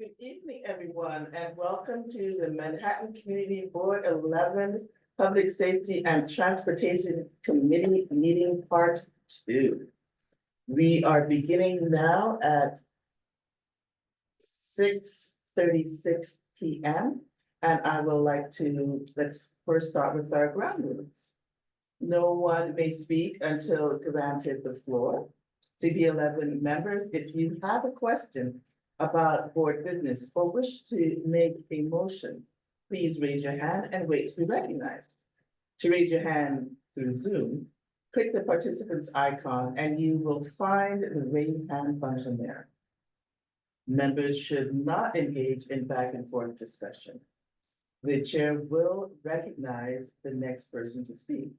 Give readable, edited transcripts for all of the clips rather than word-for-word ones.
Good evening, everyone, and welcome to the Manhattan Community Board 11th Public Safety and Transportation Committee Meeting Part 2. We are beginning now at 6:36 p.m. And I would like to, let's first start with our ground rules. No one may speak until granted the floor. CB11 members, if you have a question about board business or wish to make a motion, please raise your hand and wait to be recognized. To raise your hand through Zoom, click the participants icon and you will find the raise hand function there. Members should not engage in back and forth discussion. The chair will recognize the next person to speak.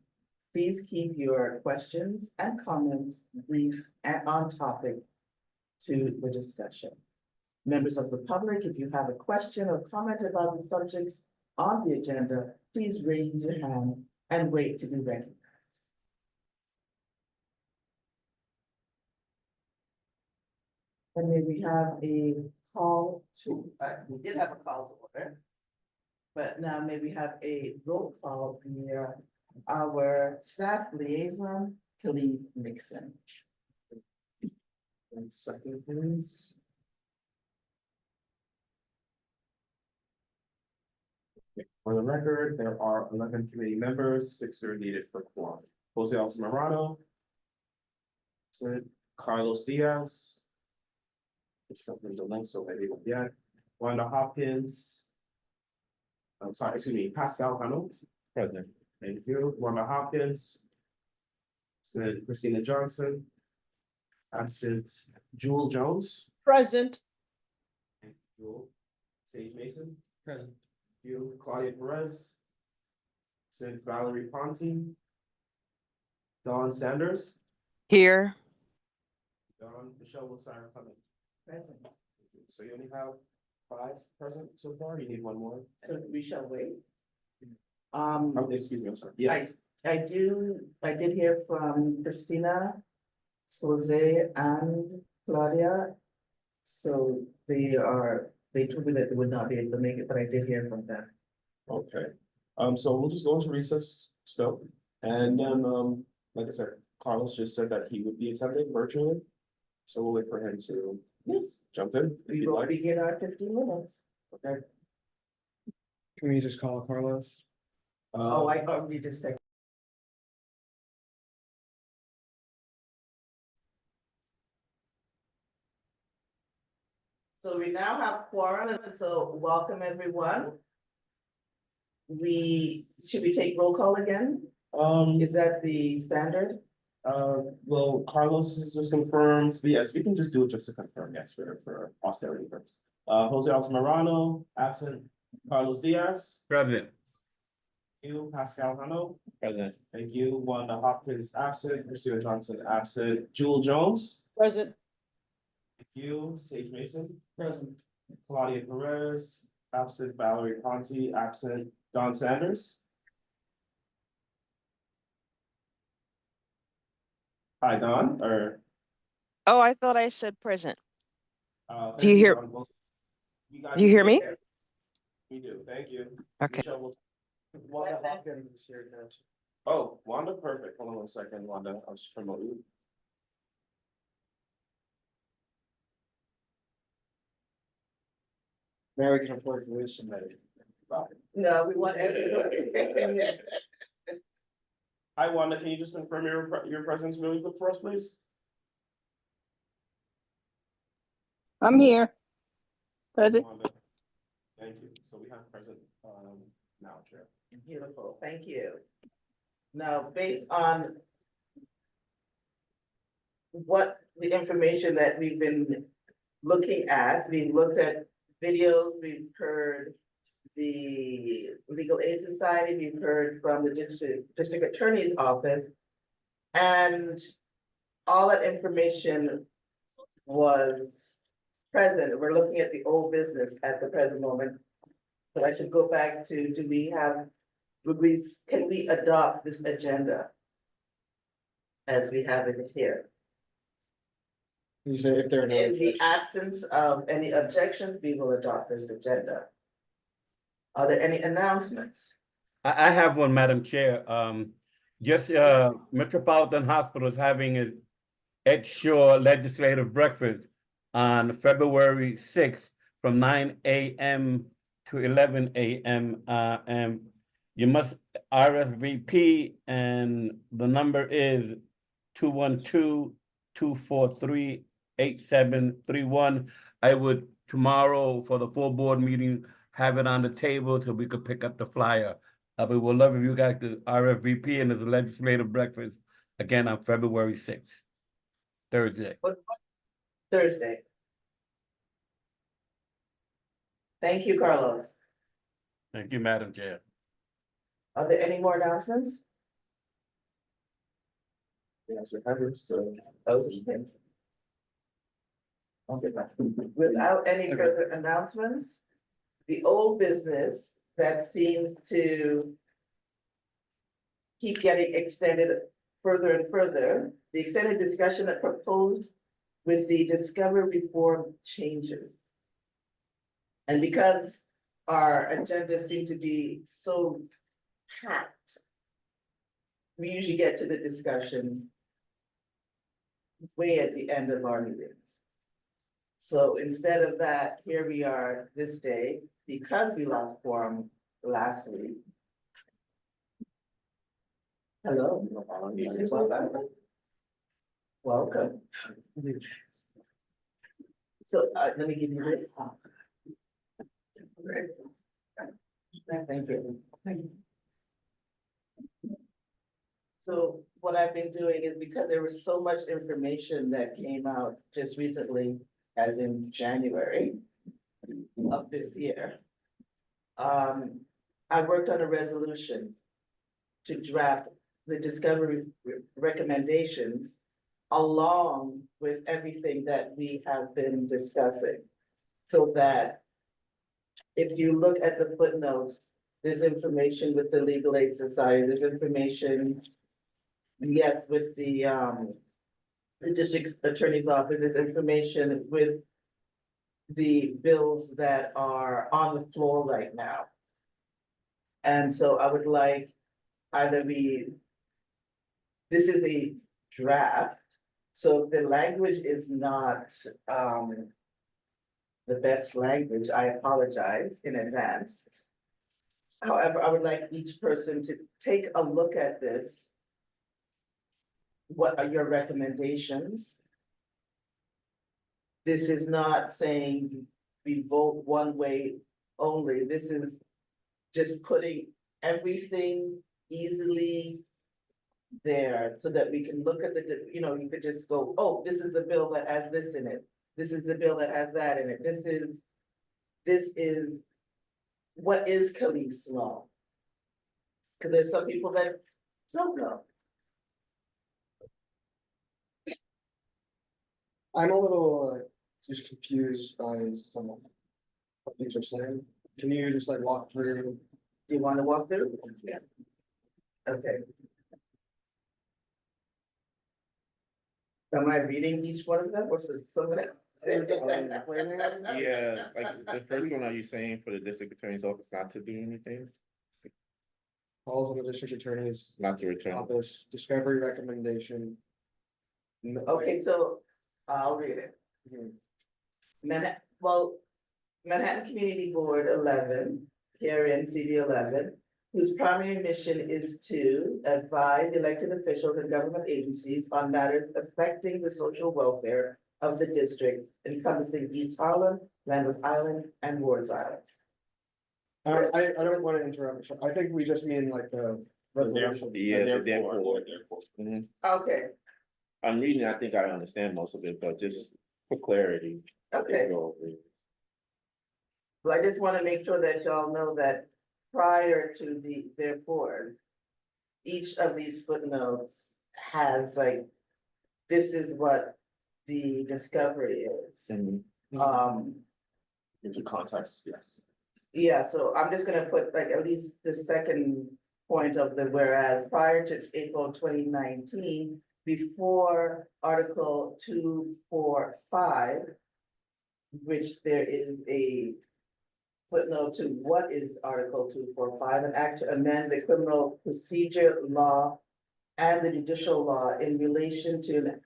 Please keep your questions and comments brief and on topic to the discussion. Members of the public, if you have a question or comment about the subjects on the agenda, please raise your hand and wait to be recognized. And may we have a call to, we did have a call to order, but now may we have a roll call via our staff liaison, Khalid Nixon. One second, please. For the record, there are 11 committee members, 6 are needed for quorum. Jose Altamirano, Carlos Diaz. It's something the link, so I didn't yet. Wanda Hopkins. I'm sorry, excuse me, Pascal Hano. Present. Thank you. Wanda Hopkins. Christina Johnson. Absent. Jewel Jones. Present. Thank you, Jewel. Sage Mason. Present. Thank you, Claudia Perez. Absent. Valerie Ponti. Dawn Sanders. Here. Dawn Michelle Wilson coming. Present. So you only have 5 present so far. You need one more. So we shall wait. Oh, excuse me. I'm sorry. Yes. I did hear from Christina, Jose and Claudia. So they told me that they would not be able to make it, but I did hear from them. Okay. So we'll just go into recess still. And then, like I said, Carlos just said that he would be attending virtually. So we'll wait for him to Yes, jump in. if we you'd will like. begin our 15 minutes. Okay. Can we just call Carlos? Oh, I already just texted. So we now have quorum, so welcome everyone. Should we take roll call again? Is that the standard? Well, Carlos is just confirmed, but yes, we can just do it just to confirm, yes, for austerity purpose. Jose Altamirano, absent. Carlos Diaz. President. Thank you, Pascal Hano. President. Thank you, Wanda Hopkins, absent. Christina Johnson, absent. Jewel Jones. Present. Thank you, Sage Mason. Present. Claudia Perez, absent. Valerie Ponti, absent. Don Sanders. Hi, Don, or. Oh, I thought I said present. Thank Do you hear- Don. Well, got Do you hear me? there. We do, thank you. Okay. Michelle will- Wanda Hopkins is here now. Oh, Wanda, perfect. Hold on 1 second, Wanda, I'll just promote you. Now we can afford to lose somebody. No, we want everybody. Hi, Wanda, can you just confirm your presence really quick for us, please? I'm here. Present. Wanda. Thank you. So we have present, now, Chair. Beautiful, thank you. Now, based on what the information that we've been looking at, we've looked at videos, we've heard the Legal Aid Society, we've heard from the district attorney's office. And all that information was present. We're looking at the old business at the present moment. But I should go back to, can we adopt this agenda as we have it here? You say if there are no In the objections. absence of any objections, we will adopt this agenda. Are there any announcements? I have one, Madam Chair. Metropolitan Hospital is having its Ed Shore Legislative Breakfast on February 6th from 9 a.m. to 11 a.m. And you must RSVP, and the number is 212-243-8731. I would tomorrow for the full board meeting have it on the table so we could pick up the flyer. But we would love if you guys could RSVP, and there's a legislative breakfast again on February 6th, Thursday. Thursday. Thank you, Carlos. Thank you, Madam Chair. Are there any more announcements? Yes, I have, so. Okay. Without any further announcements, the old business that seems to keep getting extended further and further, the extended discussion that proposed with the Discover Reform changes. And because our agendas seem to be so packed, we usually get to the discussion way at the end of our meetings. So instead of that, here we are this day, because we lost quorum last week. Hello. Welcome. So, let me give you this. Thank you. So what I've been doing is, because there was so much information that came out just recently, as in January of this year. I worked on a resolution to draft the discovery recommendations along with everything that we have been discussing. So that if you look at the footnotes, there's information with the Legal Aid Society, there's information, yes, with the district attorney's office, there's information with the bills that are on the floor right now. And so I would like this is a draft, so if the language is not the best language, I apologize in advance. However, I would like each person to take a look at this. What are your recommendations? This is not saying we vote one way only. This is just putting everything easily there so that we can look at you could just go, oh, this is the bill that has this in it. This is the bill that has that in it. This is what is Khalif's law? Because there's some people that don't know. I'm a little just confused by some of what things are saying. Can you just like walk through? Do you want to walk through? Yeah. Okay. Am I reading each one of them or some of them? Yeah, like the first one, are you saying for the district attorney's office not to do anything, Calls on the district attorney's not to return? office, discovery recommendation. Okay, so I'll read it. Manhattan Community Board 11, herein CB11, whose primary mission is to advise elected officials and government agencies on matters affecting the social welfare of the district encompassing East Harlem, Randall's Island, and Ward's Island. I don't want to interrupt. I think we just mean like the resolution. Yeah, therefore. Mhm. Okay, I'm reading, I think I understand most of it, but just for clarity. okay. go over it. Well, I just want to make sure that y'all know that prior to the therefore, each of these footnotes has like, this is what the discovery is. Mhm. Into context, yes. Yeah, so I'm just gonna put like at least the second point of the whereas prior to April 2019, before Article 245, which there is a footnote to what is Article 245, an act to amend the criminal procedure law and the judicial law in relation to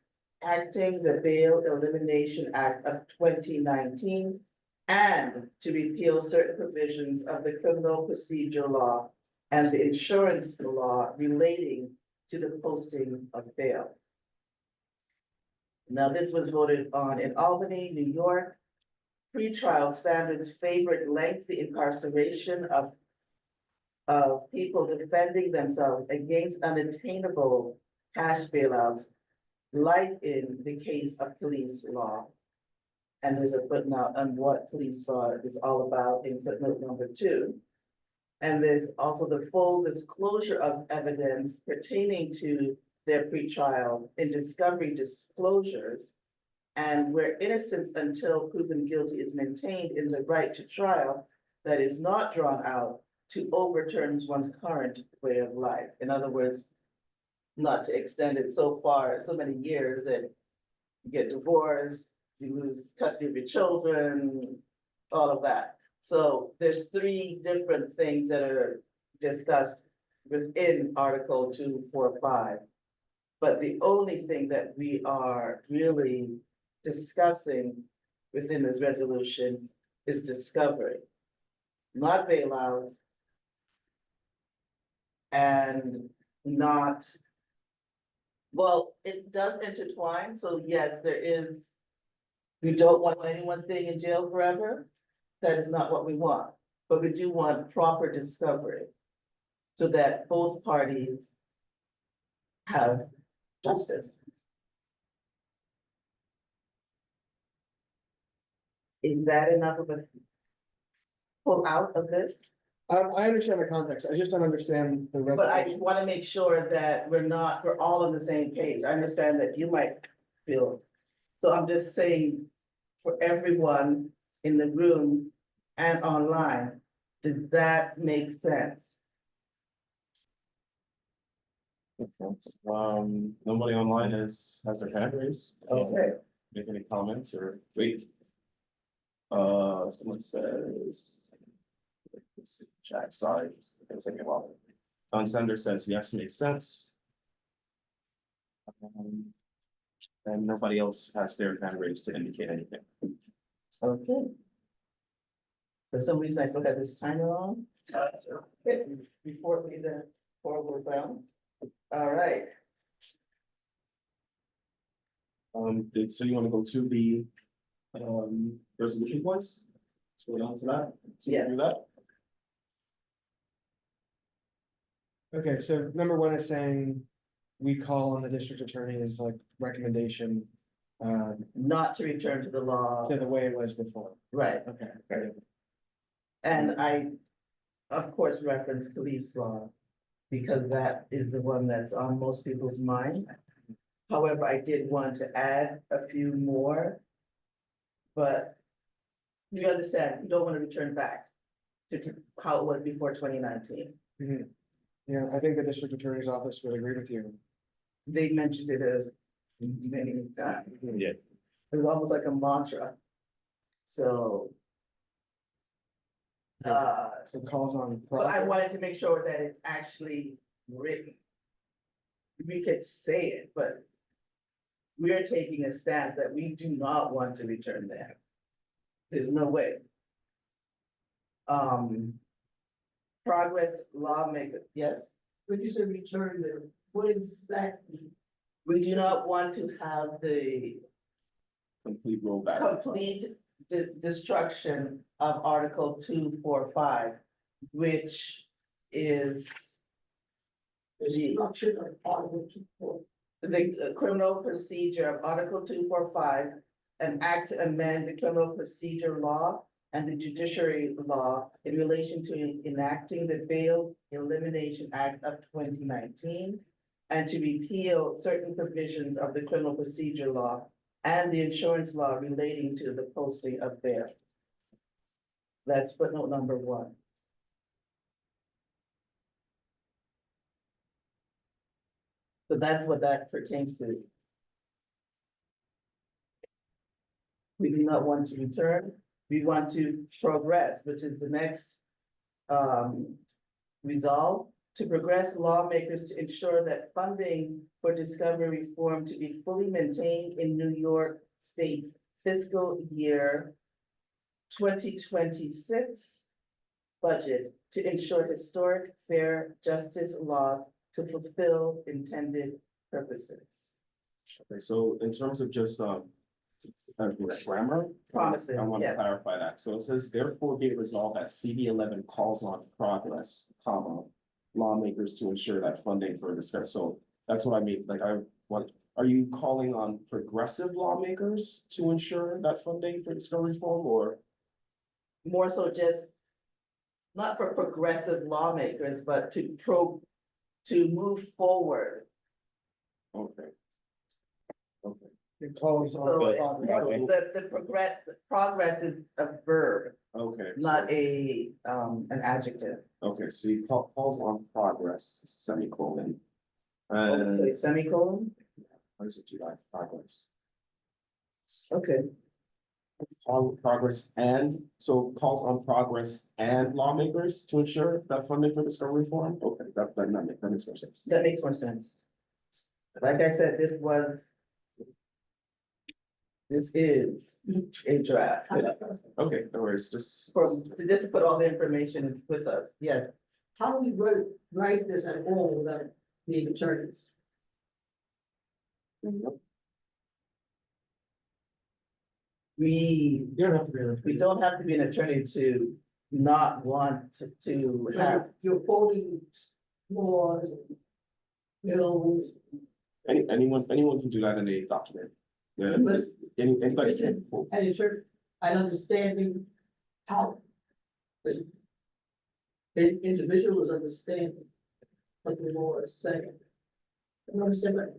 acting the Bail Elimination Act of 2019 and to repeal certain provisions of the criminal procedure law and the insurance law relating to the posting of bail. Now, this was voted on in Albany, New York. Pretrial standards favored lengthy incarceration of people defending themselves against unattainable cash bailouts, like in the case of police law. And there's a footnote on what police law is all about in footnote number 2. And there's also the full disclosure of evidence pertaining to their pretrial and discovery disclosures. And where innocence until proven guilty is maintained in the right to trial that is not drawn out to overturn one's current way of life. In other words, not to extend it so far, so many years that you get divorced, you lose custody of your children, all of that. So there's 3 different things that are discussed within Article 245. But the only thing that we are really discussing within this resolution is discovery, not bailout, and not, well, it does intertwine, so yes, there is, we don't want anyone staying in jail forever. That is not what we want, but we do want proper discovery so that both parties have justice. Is that enough of a pull out of this? I understand the context, I just don't understand the rest. But I want to make sure that we're all on the same page. I understand that you might feel. So I'm just saying, for everyone in the room and online, does that make sense? Nobody online has their hand raised. Okay. Make any comments or wait? Someone says. Jack sides, it's taking a while. Don Sender says yes, makes sense. And nobody else has their hand raised to indicate anything. Okay. For some reason, I still got this timer on. Before we the horrible sound. All right. So you want to go to the resolution points? So we're on to that? So we Yes. do that? Okay, so number 1 is saying we call on the district attorney as like recommendation Not to return to the law. to the way it was before. Right. Okay. And I, of course, reference police law because that is the one that's on most people's mind. However, I did want to add a few more. But you understand, you don't want to return back to how it was before 2019. Mhm. Yeah, I think the district attorney's office would agree with you. They mentioned it as many times. Yeah. It was almost like a mantra. So. So calls on. But I wanted to make sure that it's actually written. We could say it, but we're taking a stance that we do not want to return there. There's no way. Progress lawmaker, yes? When you say return there, what exactly? We do not want to have the Complete rollback. complete destruction of Article 245, which is the criminal procedure of Article 245, an act to amend the criminal procedure law and the judiciary law in relation to enacting the Bail Elimination Act of 2019 and to repeal certain provisions of the criminal procedure law and the insurance law relating to the posting of bail. That's footnote number 1. So that's what that pertains to. We do not want to return, we want to progress, which is the next resolve, to progress lawmakers to ensure that funding for discovery reform to be fully maintained in New York State's fiscal year 2026 budget to ensure historic, fair justice laws to fulfill intended purposes. Okay, so in terms of just, grammar. Promises, I want to yes. clarify that. So it says therefore be it resolved that CB11 calls on progress, comma, lawmakers to ensure that funding for this, so that's what I mean, like are you calling on progressive lawmakers to ensure that funding for discovery reform or? More so just, not for progressive lawmakers, but to move forward. Okay. Okay, It calls So on. the progress is a verb, okay. not an adjective. Okay, so you calls on progress, semicolon. Okay, And semicolon, what is it, July, progress? okay, Progress and, so calls on progress and lawmakers to ensure that funding for discovery reform? Okay, that makes more sense. that makes more sense. Like I said, this is a draft, Okay, no worries, just. just put all the information with us, yes. How do we write this at all without being attorneys? We You don't have to be. We don't have to be an attorney to not want to have, You're quoting laws, bills, Anyone can do that in a document. Yeah, But- anybody Listen, can. and attorney, and understanding how. Listen, individuals understanding what the law is saying. You understand that?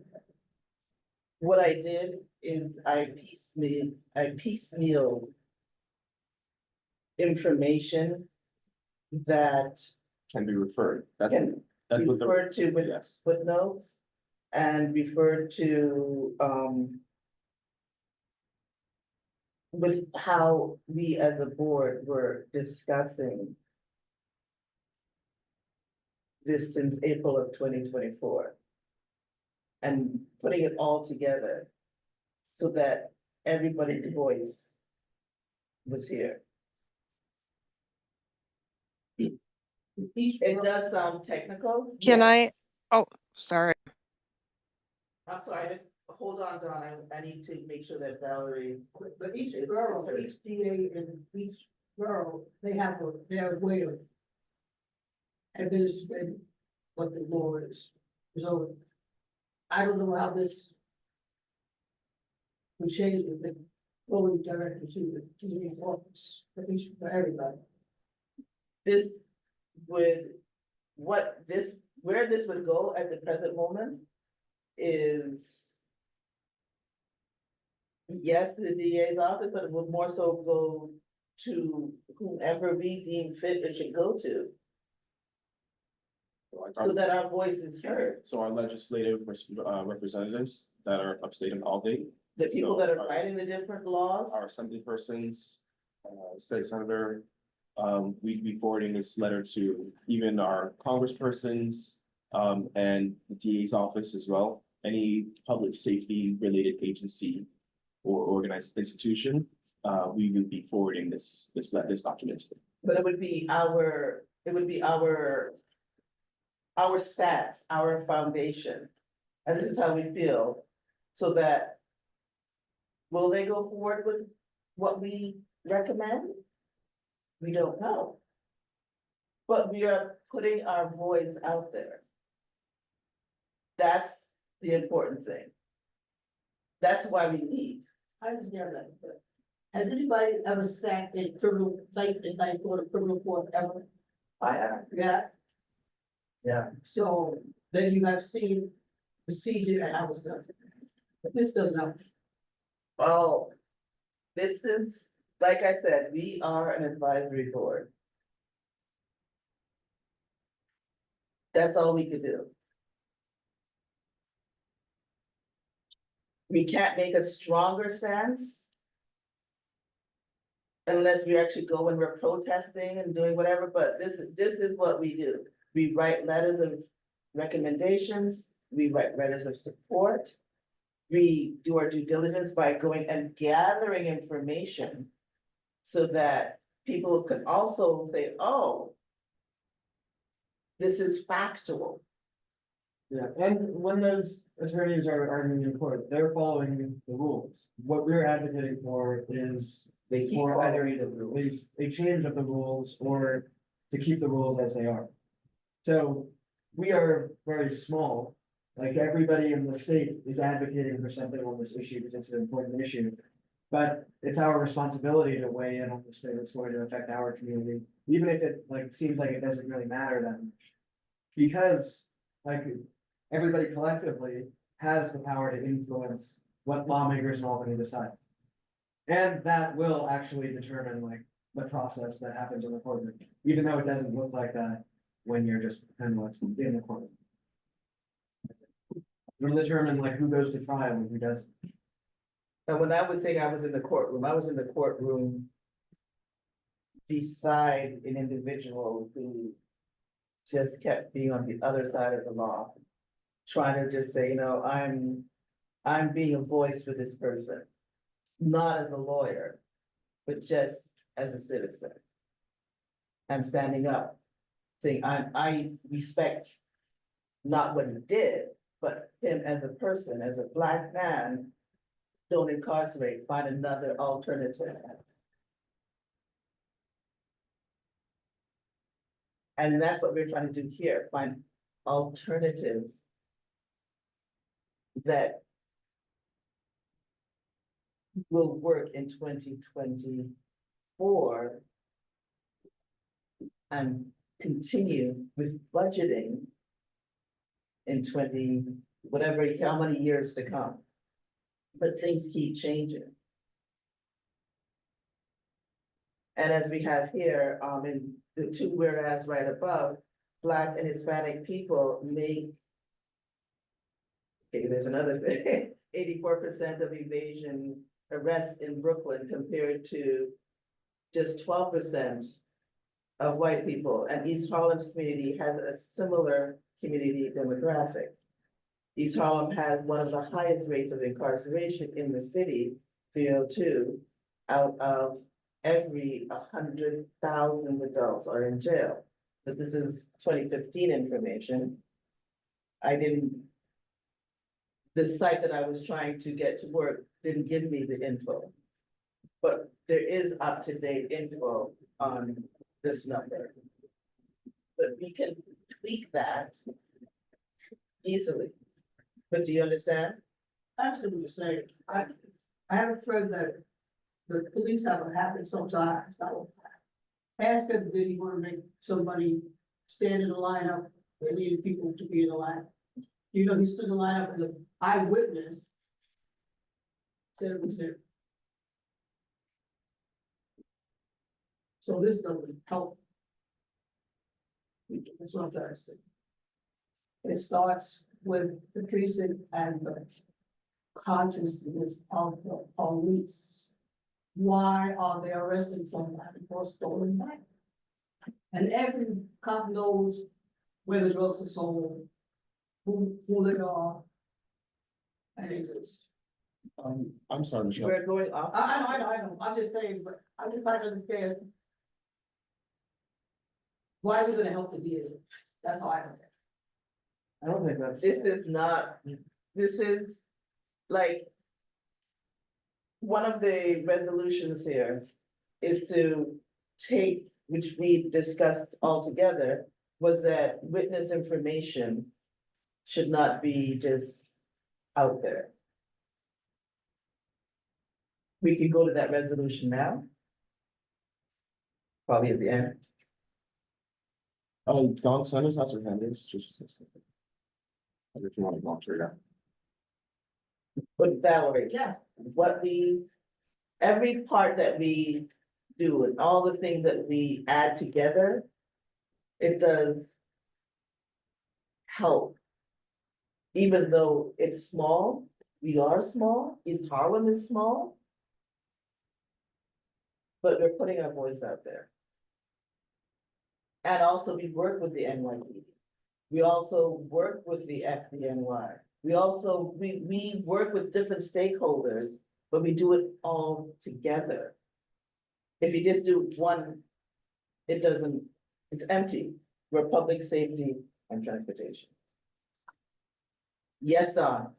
what I did is I piecemeal information that Can be referred, that's can be what the, referred to with yes, footnotes and referred to, with how we as a board were discussing this since April of 2024. And putting it all together so that everybody's voice was here. Each It does sound technical. Can I- yes. Sorry. I'm sorry, just hold on, Dawn, I need to make sure that Valerie, But each It's- borough, it's- each DA and each borough, they have their way of administrating what the law is. So I don't know how this would change if they going directly to the DA's office, at least for everybody. this would, where this would go at the present moment is yes, to the DA's office, but it would more so go to whomever we deem fit it should go to, so that our voice is heard. so our legislative representatives that are upstate in Albany. The people So that are our- writing the different laws, Our assembly persons, state senator, we'd be forwarding this letter to even our congresspersons, and the DA's office as well. Any public safety related agency or organized institution, we would be forwarding this document. but it would be our stats, our foundation. And this is how we feel, so that will they go forward with what we recommend? We don't know. But we are putting our voice out there. That's the important thing. That's why we meet. I understand that, but has anybody ever sat in criminal, like, in night court, criminal court ever? I am. Yeah. Yeah. So then you have seen procedure and how it's done. But this doesn't happen. Well, this is, like I said, we are an advisory board. That's all we could do. we can't make a stronger stance unless we actually go and we're protesting and doing whatever, but this is what we do. We write letters of recommendations, we write letters of support. We do our due diligence by going and gathering information so that people can also say, oh, this is factual. Yeah, and when those attorneys are arguing in court, they're following the rules. What we're advocating for is They keep for either following the rules. a change of the rules or to keep the rules as they are. So we are very small, like everybody in the state is advocating for something on this issue because it's an important issue. But it's our responsibility to weigh in on this thing that's going to affect our community, even if it like seems like it doesn't really matter that much. Because like everybody collectively has the power to influence what lawmakers in Albany decide. And that will actually determine like the process that happens in the courtroom, even though it doesn't look like that when you're just kind of like in the courtroom. It'll determine like who goes to trial and who doesn't. And when I was saying I was in the courtroom beside an individual who just kept being on the other side of the law. Trying to just say, you know, I'm being a voice for this person, not as a lawyer, but just as a citizen. I'm standing up, saying I respect not what he did, but him as a person, as a Black man. Don't incarcerate, find another alternative. And that's what we're trying to do here, find alternatives that will work in 2024 and continue with budgeting in how many years to come. But things keep changing. And as we have here, in the two whereas right above, Black and Hispanic people make. Okay, there's another thing, 84% of evasion arrests in Brooklyn compared to just 12% of white people. And East Harlem's community has a similar community demographic. East Harlem has one of the highest rates of incarceration in the city, 302, out of every 100,000 adults are in jail. But this is 2015 information. The site that I was trying to get to work didn't give me the info. But there is up-to-date info on this number. But we can tweak that easily. But do you understand? Actually, what you're saying, I have a friend that the police have it happen sometimes. I will ask him, did he want to make somebody stand in the lineup? They needed people to be in the line. You know, he stood in the lineup and the eyewitness said it was there. So this doesn't help. That's what I'm trying to say. It starts with the precinct and the consciousness of the police. Why are they arresting somebody for stolen money? And every cop knows where the drugs are sold, who they are, and it exists. I'm sorry, Michelle. We're going off. I know, I'm just saying, but I'm just trying to understand. Why are we gonna help the DA? That's all I don't get. I don't think that's. This is like. One of the resolutions here is to take, which we discussed all together, was that witness information should not be just out there. We could go to that resolution now. Probably at the end. Don Sanders has her hand raised, just. If you want to go through that. But Valerie, Yeah, every part that we do and all the things that we add together, it does help. Even though it's small, We are small, East Harlem is small. But we're putting our voice out there. And also we work with the NYPD. We also work with the FDNY. We work with different stakeholders, but we do it all together. If you just do one, it doesn't, it's empty. We're public safety and transportation. Yes, Don?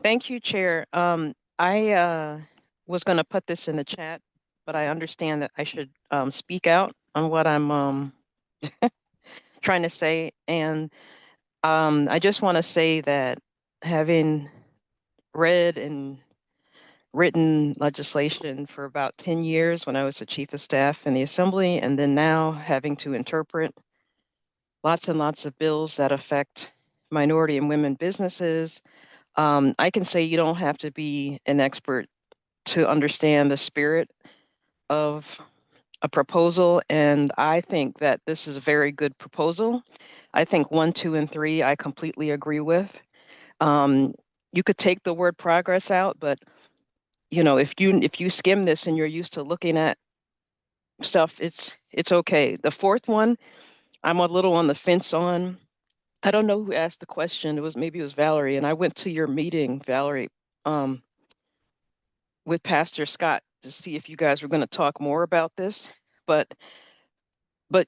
Thank you, Chair. I was gonna put this in the chat, but I understand that I should speak out on what I'm trying to say. And I just want to say that having read and written legislation for about 10 years when I was the chief of staff in the assembly, and then now having to interpret lots and lots of bills that affect minority and women businesses, I can say you don't have to be an expert to understand the spirit of a proposal. And I think that this is a very good proposal. I think 1, 2, and 3, I completely agree with. You could take the word progress out, but if you skim this and you're used to looking at stuff, it's okay. The fourth one, I'm a little on the fence on. I don't know who asked the question. Maybe it was Valerie, and I went to your meeting, Valerie, um, with Pastor Scott to see if you guys were going to talk more about this. But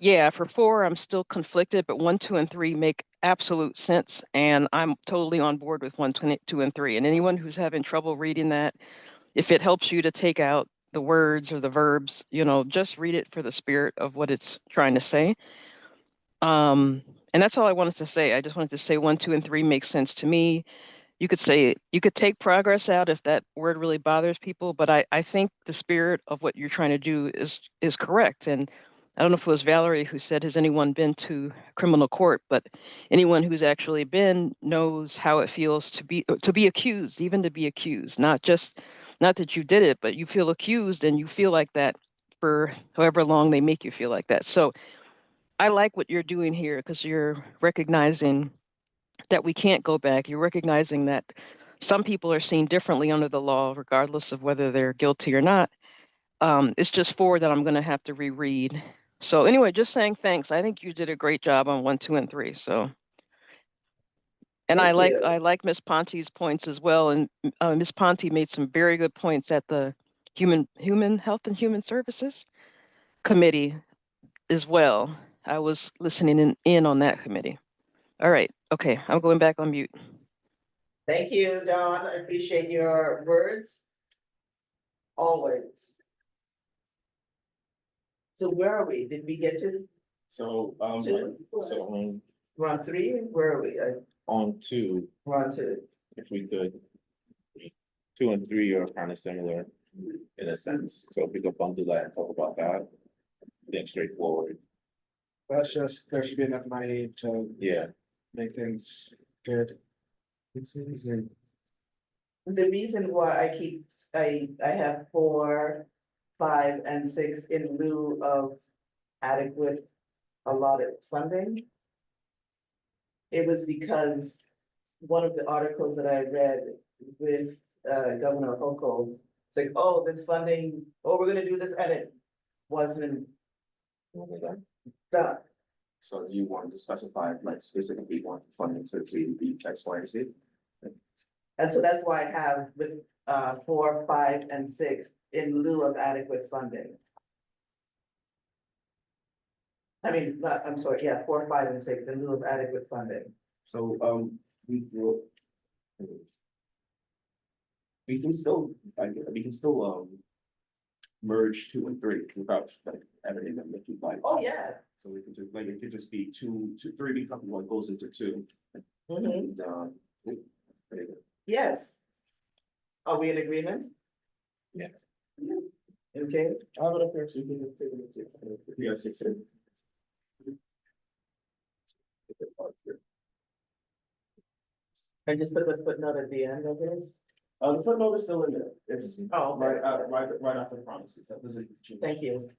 yeah, for 4, I'm still conflicted, but 1, 2, and 3 make absolute sense, and I'm totally on board with 1, 2, and 3. And anyone who's having trouble reading that, if it helps you to take out the words or the verbs, just read it for the spirit of what it's trying to say. And that's all I wanted to say. I just wanted to say 1, 2, and 3 makes sense to me. You could take progress out if that word really bothers people, but I think the spirit of what you're trying to do is correct. And I don't know if it was Valerie who said, has anyone been to criminal court? But anyone who's actually been knows how it feels to be accused, even to be accused, not that you did it, but you feel accused and you feel like that for however long they make you feel like that. So I like what you're doing here because you're recognizing that we can't go back. You're recognizing that some people are seen differently under the law, regardless of whether they're guilty or not. It's just 4 that I'm going to have to reread. So anyway, just saying thanks. I think you did a great job on 1, 2, and 3. So, and Thank you. I like Miss Ponte's points as well. And Miss Ponte made some very good points at the Human Health and Human Services Committee as well. I was listening in on that committee. All right. Okay. I'm going back on mute. Thank you, Dawn. I appreciate your words. Always. So where are we? Did we get to So, 2? so We're on 3? Where are we? on 2, We're on 2. if we could. 2 and 3 are kind of similar in a sense, so if we could bundle that and talk about that, I think straightforward, That's just, there should be enough money to yeah. make things good. The reason why I have 4, 5, and 6 in lieu of adequate allotted funding. It was because one of the articles that I read with Governor Hochul, it's like, oh, this funding, oh, we're gonna do this, and it wasn't done. So do you want to specify, like, specifically want funding to be X, Y, and Z? And so that's why I have with 4, 5, and 6 in lieu of adequate funding. I mean, I'm sorry, yeah, 4, 5, and 6 in lieu of adequate funding. So, we can still, merge 2 and 3 without like editing them if you like. Oh, yeah. So we can just, like, it could just be 2, 3 become what goes into 2. Mhm. And, Yes. Are we in agreement? Yeah. Okay, I have it up there, so you can just take a look at it. You guys can see. I just put the footnote at the end of this. The footnote is still in there. It's Oh, okay. right after the promises. That doesn't change. Thank you.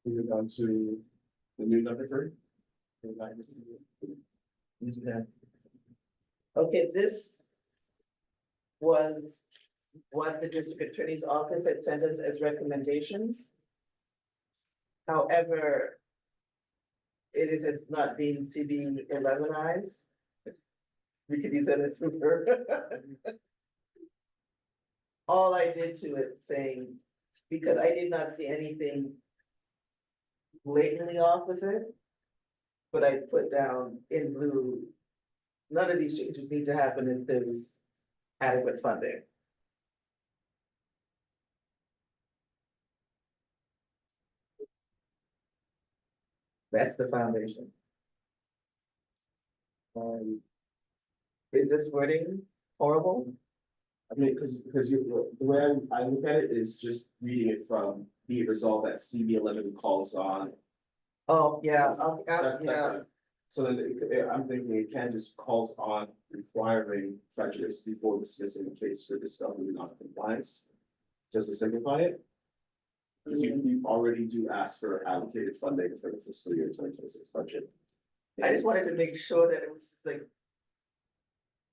Moving on to the new number 3. Okay, this was what the district attorney's office had sent us as recommendations. However, has not been CB11ized. We could use that as super. All I did to it saying, because I did not see anything blatantly off with it. But I put down in blue, none of these changes need to happen if there's adequate funding. That's the foundation. Is this wording horrible? I mean, because you, the way I look at it is just reading it from be it resolved that CB11 calls on. Oh, yeah, that- So then I'm thinking it can just calls on requiring prejudice before dismissing the case for discovery non-compliance. Just to simplify it. Because you already do ask for allocated funding for the fiscal year 2026 budget. I just wanted to make sure that it was like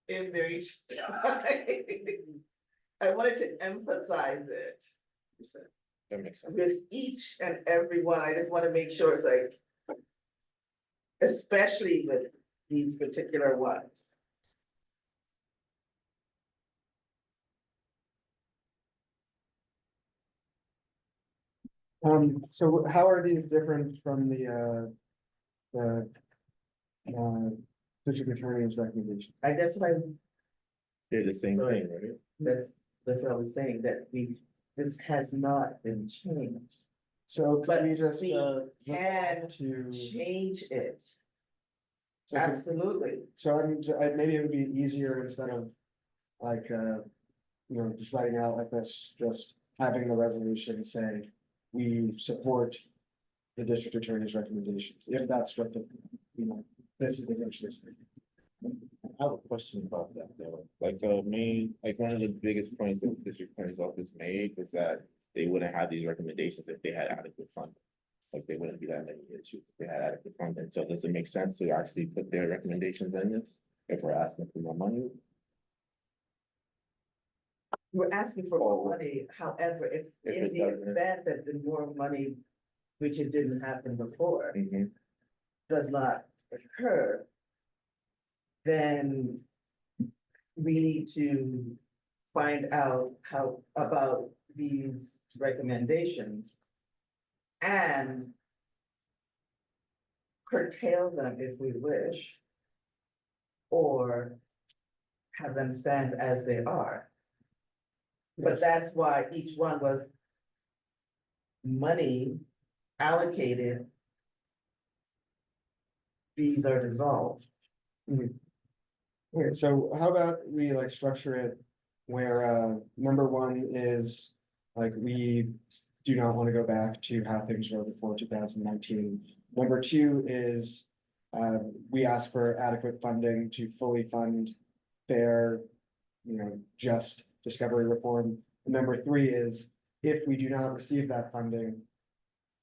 in there each time. I wanted to emphasize it That makes sense. with each and every one. I just want to make sure it's like, especially with these particular ones. So how are these different from the district attorney's recommendation? I guess what I, They're the same thing, right? that's what I was saying, that this has not been changed. So But could we just, we look can to. change it, So could- absolutely. So maybe it would be easier instead of like, just writing out like this, just having the resolution say, we support the district attorney's recommendations, if that's what the, this is essentially saying. I have a question about that though. Like like one of the biggest points that the district attorney's office made was that they wouldn't have these recommendations if they had adequate funding. Like they wouldn't be that many issues if they had adequate funding. So does it make sense to actually put their recommendations in this if we're asking for more money? We're asking for more money, however, if If in it the doesn't- event that the more money, which it didn't happen before, Mhm. does not occur, then we need to find out how about these recommendations and curtail them if we wish, or have them stand as they are. But that's why each one was money allocated. These are dissolved. Okay, so how about we like structure it where number one is like we do not want to go back to how things were before 2019. Number two is we ask for adequate funding to fully fund fair, just discovery reform. And number three is if we do not receive that funding,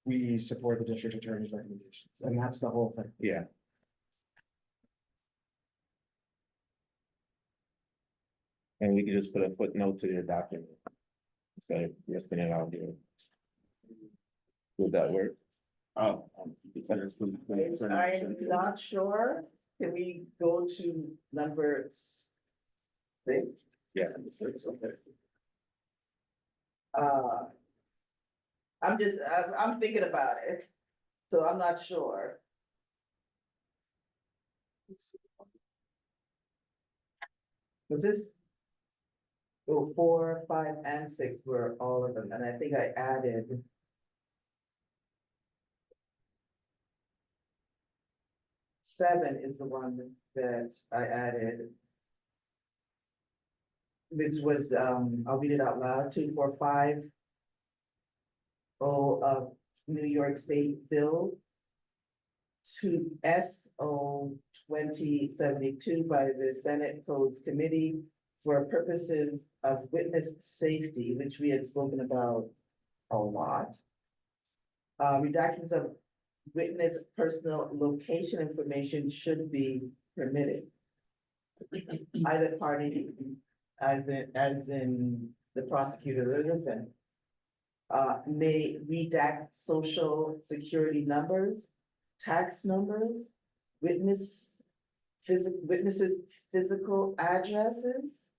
we support the district attorney's recommendations, and that's the whole thing. Yeah. And we could just put a footnote to your document. Instead of listing it out here. Would that work? Oh. I'm not sure. Can we go to number 6? Yeah, it's okay. I'm thinking about it, so I'm not sure. Was this? Oh, 4, 5, and 6 were all of them, and I think I added. Seven is the one that I added. Which was, I'll read it out loud, 245. New York State Bill. To SO 2072 by the Senate Codes Committee for purposes of witness safety, which we had spoken about a lot. redactions of witness personal location information should be permitted. Either party, as in the prosecutor or the defendant. May redact social security numbers, tax numbers, witnesses' physical addresses,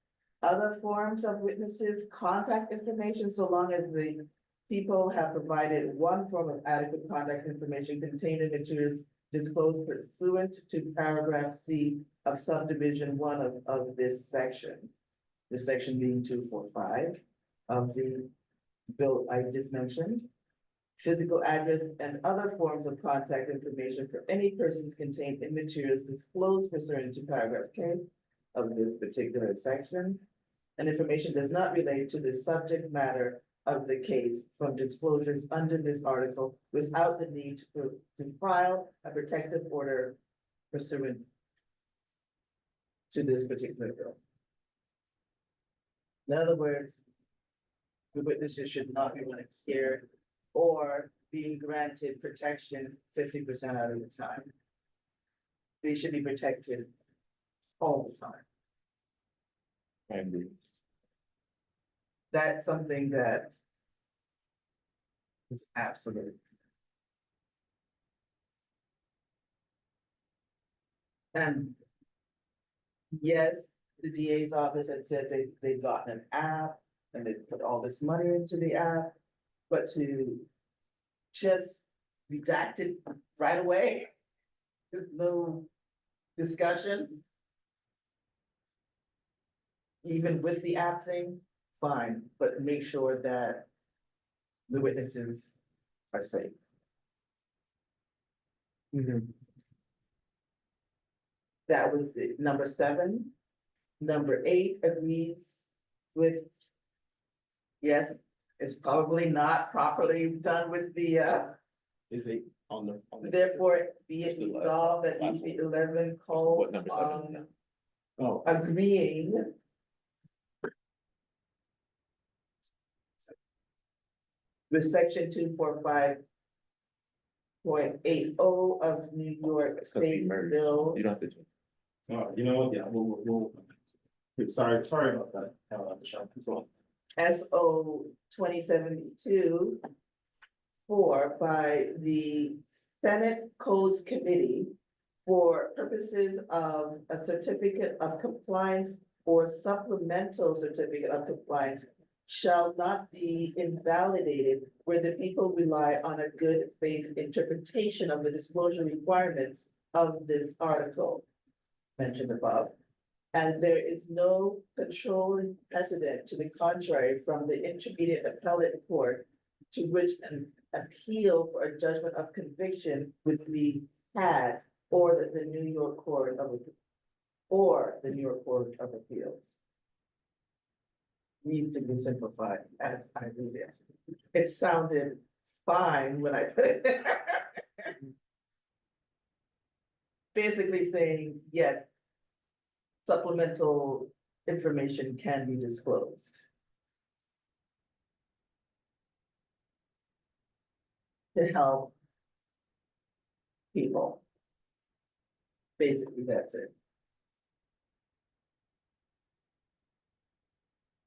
other forms of witnesses' contact information, so long as the people have provided one form of adequate contact information contained in materials disclosed pursuant to paragraph C of subdivision 1 of this section. This section being 245 of the bill I just mentioned. Physical address and other forms of contact information for any persons contained in materials disclosed pursuant to paragraph K of this particular section. And information does not relate to the subject matter of the case from disclosures under this article without the need to file a protective order pursuant to this particular bill. In other words, the witnesses should not be running scared or being granted protection 50% out of the time. They should be protected all the time. I agree. That's something that is absolute. And yes, the DA's office had said they got an app and they put all this money into the app, but to just redact it right away, with no discussion, even with the app thing, fine, but make sure that the witnesses are safe. That was it. Number 7. Number 8 agrees with, yes, it's probably not properly done with the, Is it on the? therefore be it Just the last- resolved that last one. CB11 What called number 7 is on that? Oh, agreeing with section 245.80 of New York It's 'cause we State merged. Bill. You don't have to. you know what, yeah, we'll, sorry about that, Sean, it's on. SO 2072 4 by the Senate Codes Committee for purposes of a certificate of compliance or supplemental certificate of compliance shall not be invalidated where the people rely on a good faith interpretation of the disclosure requirements of this article mentioned above. And there is no controlling precedent to the contrary from the intermediate appellate court to which an appeal for a judgment of conviction would be had, or the New York Court of Appeals. Needs to be simplified as I read it. It sounded fine when I put it. Basically saying, yes, supplemental information can be disclosed. To help people. Basically, that's it.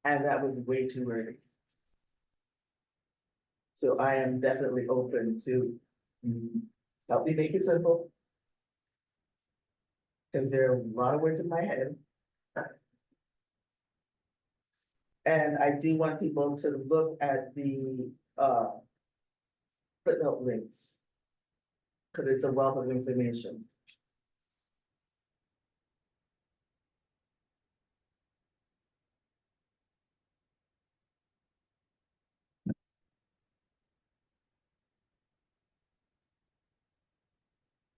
And that was way too early. So I am definitely open to help me make it simple. Because there are a lot of words in my head. And I do want people to look at the footnote links. Because it's a wealth of information.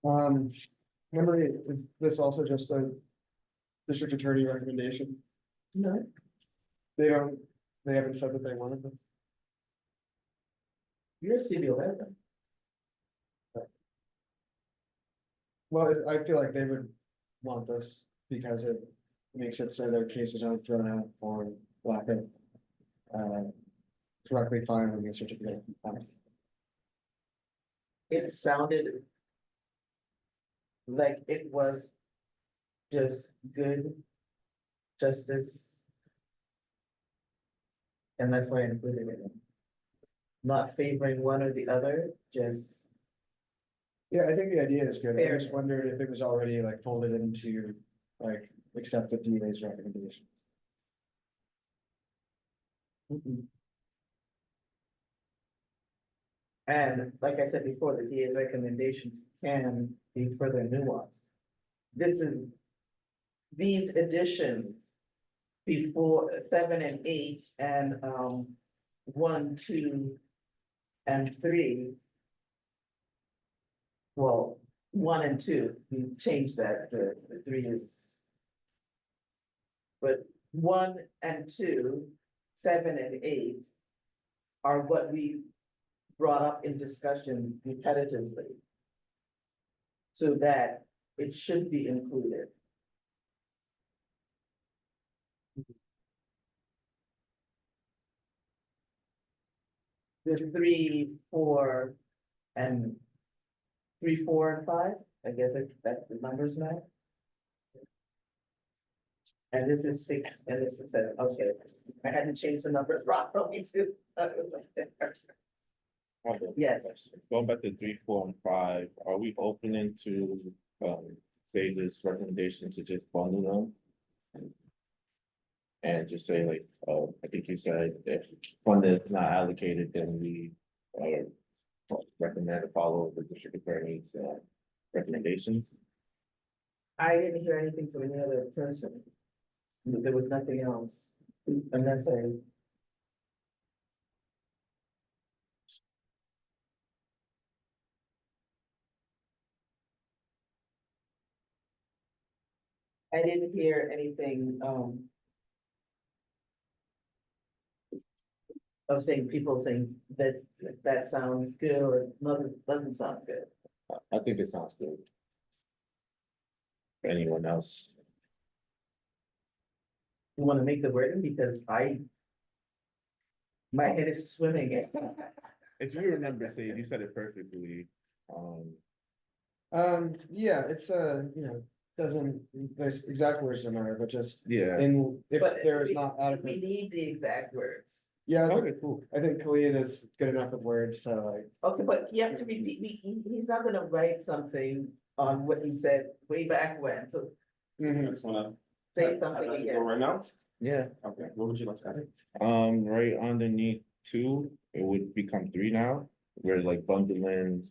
Remember, is this also just a district attorney recommendation? No, They haven't said that they wanted them. you're CB11. Well, I feel like they would want this because it makes it so their cases aren't thrown out for lack of correctly filing a certificate of compliance. it sounded like it was just good justice. And that's why I included it. Not favoring one or the other, just, Yeah, I think the idea is good. I Fair. just wondered if it was already like folded into, like, accept the DA's recommendation. and like I said before, the DA's recommendations can be further nuanced. This is, these additions before 7 and 8 and 1, 2, and 3. Well, 1 and 2, we changed that, the 3 is. But 1 and 2, 7 and 8 are what we brought up in discussion repetitively. So that it should be included. The 3, 4, and 3, 4, and 5, I guess that's the numbers now. And this is 6, and this is 7, okay, I hadn't changed the numbers properly too. Yes. Going back to 3, 4, and 5, are we opening to, say this recommendation to just bundle them? And just say like, I think you said if fund is not allocated, then we, recommend to follow the district attorney's, recommendations. I didn't hear anything from any other person. There was nothing else, unless I didn't hear anything, of saying, people saying that sounds good or nothing, doesn't sound good. I think it sounds good. Anyone else? You wanna make the wording, because my head is swimming. If you remember, say, you said it perfectly, Yeah, it's doesn't, there's exact words don't matter, but just yeah. if But there is we- not We adequate. need the exact words. Yeah, Okay, cool. I think Khalid is good enough with words to like, Okay, but you have to repeat, he's not gonna write something on what he said way back when, so mhm. Just wanna. say type something that to go again. right now? Yeah. Okay, what would you like to add? Right underneath 2, it would become 3 now, where like bundling.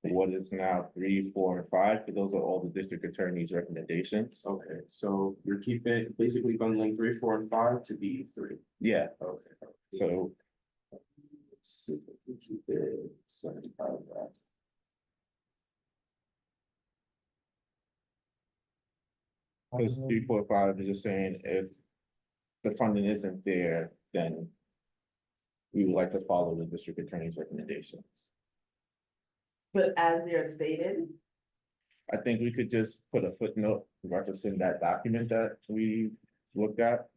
What is now 3, 4, and 5, because those are all the district attorney's recommendations. Okay, so you're keeping, basically bundling 3, 4, and 5 to be 3. Yeah, Okay. so Let's see if we can keep it 75 that. because 3, 4, 5 is just saying if the funding isn't there, then we would like to follow the district attorney's recommendations. But as they're stated, I think we could just put a footnote referencing that document that we looked at.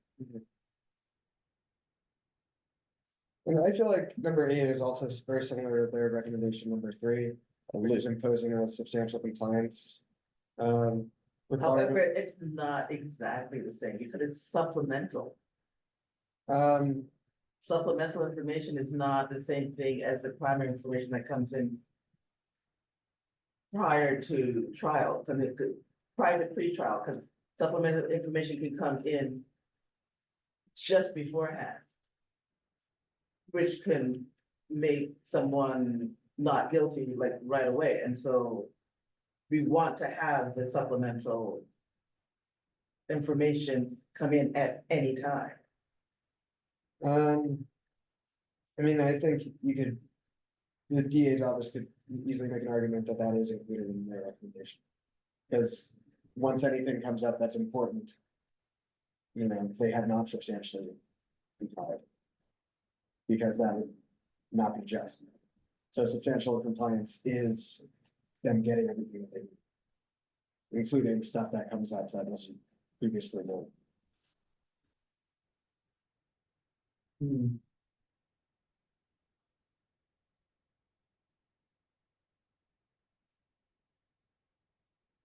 And I feel like number 8 is also very similar to their recommendation number 3, which is imposing a substantial compliance. however, Requirement. it's not exactly the same, because it's supplemental. Supplemental information is not the same thing as the primary information that comes in prior to trial, because it could, prior to pre-trial, because supplemental information can come in just beforehand, which can make someone not guilty like right away, and so we want to have the supplemental information come in at any time. I mean, I think you could, the DA's office could easily make an argument that that is included in their recommendation. Because once anything comes up that's important, they have not substantially complied. Because that would not be just. So substantial compliance is them getting everything that they need. Including stuff that comes up that wasn't previously known.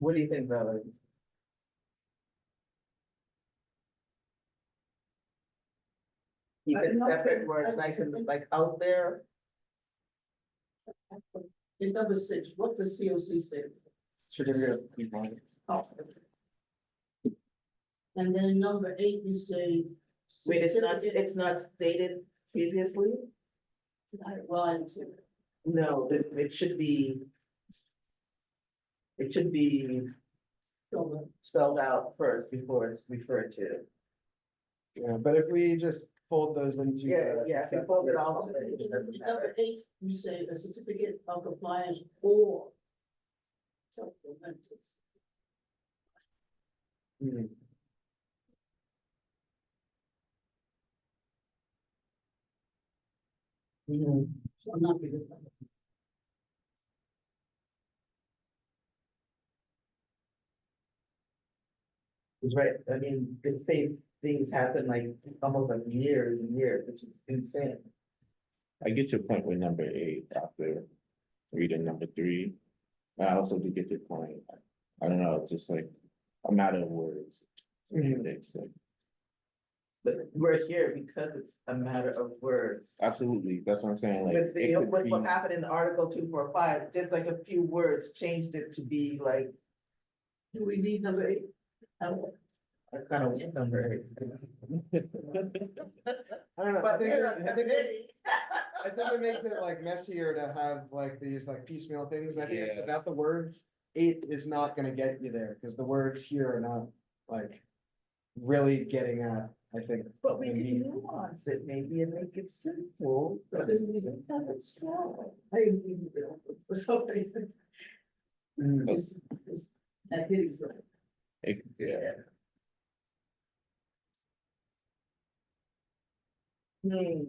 What do you think, Valerie? Keep it separate where it's nice and like out there. In number 6, what does COC stand Certificate of compliance. for? And then in number 8, you say. Wait, certificate- it's not stated previously? Well, I understand. No, it should be. It should be So, spelled out first before it's referred to. Yeah, but if we just fold those into. Yeah, if you fold it all together, it in doesn't number matter. 8, you say a certificate of compliance or. Supplementals. Hmm. So I'm not being. It's right, I mean, the faith things happen like almost like years and years, which is insane. I get your point with number 8 after reading number 3. I also do get your point. I don't know, it's just like a matter of words. It's like, But we're here because it's a matter of words. absolutely, that's what I'm saying, like. With it could with what be- happened in Article 245, just like a few words changed it to be like, Do we need number 8? I kind of want number 8. I don't know, But they're not I think committee. it makes it like messier to have like these like piecemeal things, and I think it's Yeah. about the words. 8 is not gonna get you there, because the words here are not like really getting at, I think. But we the can need. nuance it maybe and make it simple, but this isn't kind of strong. I think it's easy to, for some reason, Mm. it's that hitting side. Yeah, Hmm.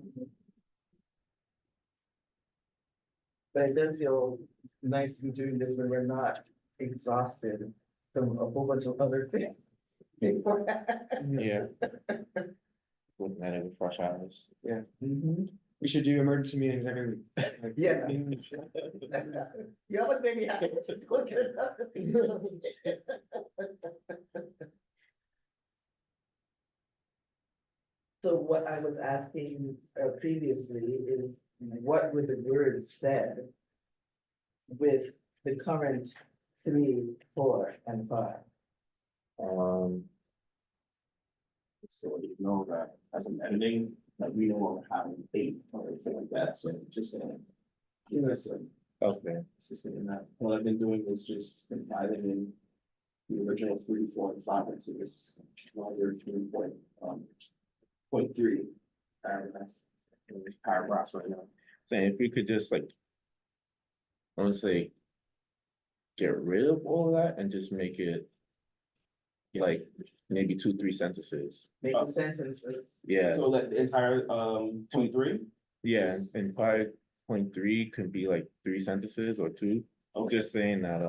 But it does feel nice to be doing this when we're not exhausted from a whole bunch of other things. yeah. Looking at it with fresh eyes. Mhm. We should do emergency meetings every week. Like, Yeah. meetings. You almost made me happy. Look at it. So what I was asking previously is what were the words said with the current 3, 4, and 5? So you know that as I'm editing, like we no longer have an 8 or anything like that, so just gonna. You know, so Okay, it's just in that, what I've been doing is just adding in the original 3, 4, and 5 into this larger 3.3 paragraphs. In these paragraphs right now. saying if we could just like. I wanna say. Get rid of all of that and just make it. Like, maybe 2, 3 sentences, Making sentences. yeah, So that the entire 23. yeah, and 5.3 could be like 3 sentences or 2, Okay, just saying that,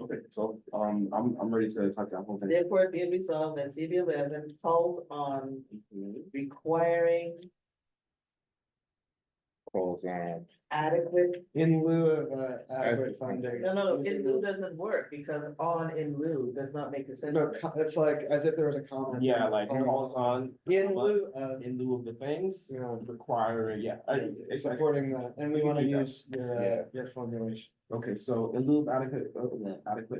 okay, so I'm ready to type that whole thing. Therefore, it be it resolved that CB11 calls on requiring calls on. adequate. In lieu of adequate funding. No, in lieu doesn't work because on in lieu does not make a sense. No, it's like as if there was a comment. Yeah, like calls on In lieu of, in lieu of the things you know, requiring, yeah, it's like, supporting that, and we wanna keep that. use Yeah. your formulation. okay, so in lieu of adequate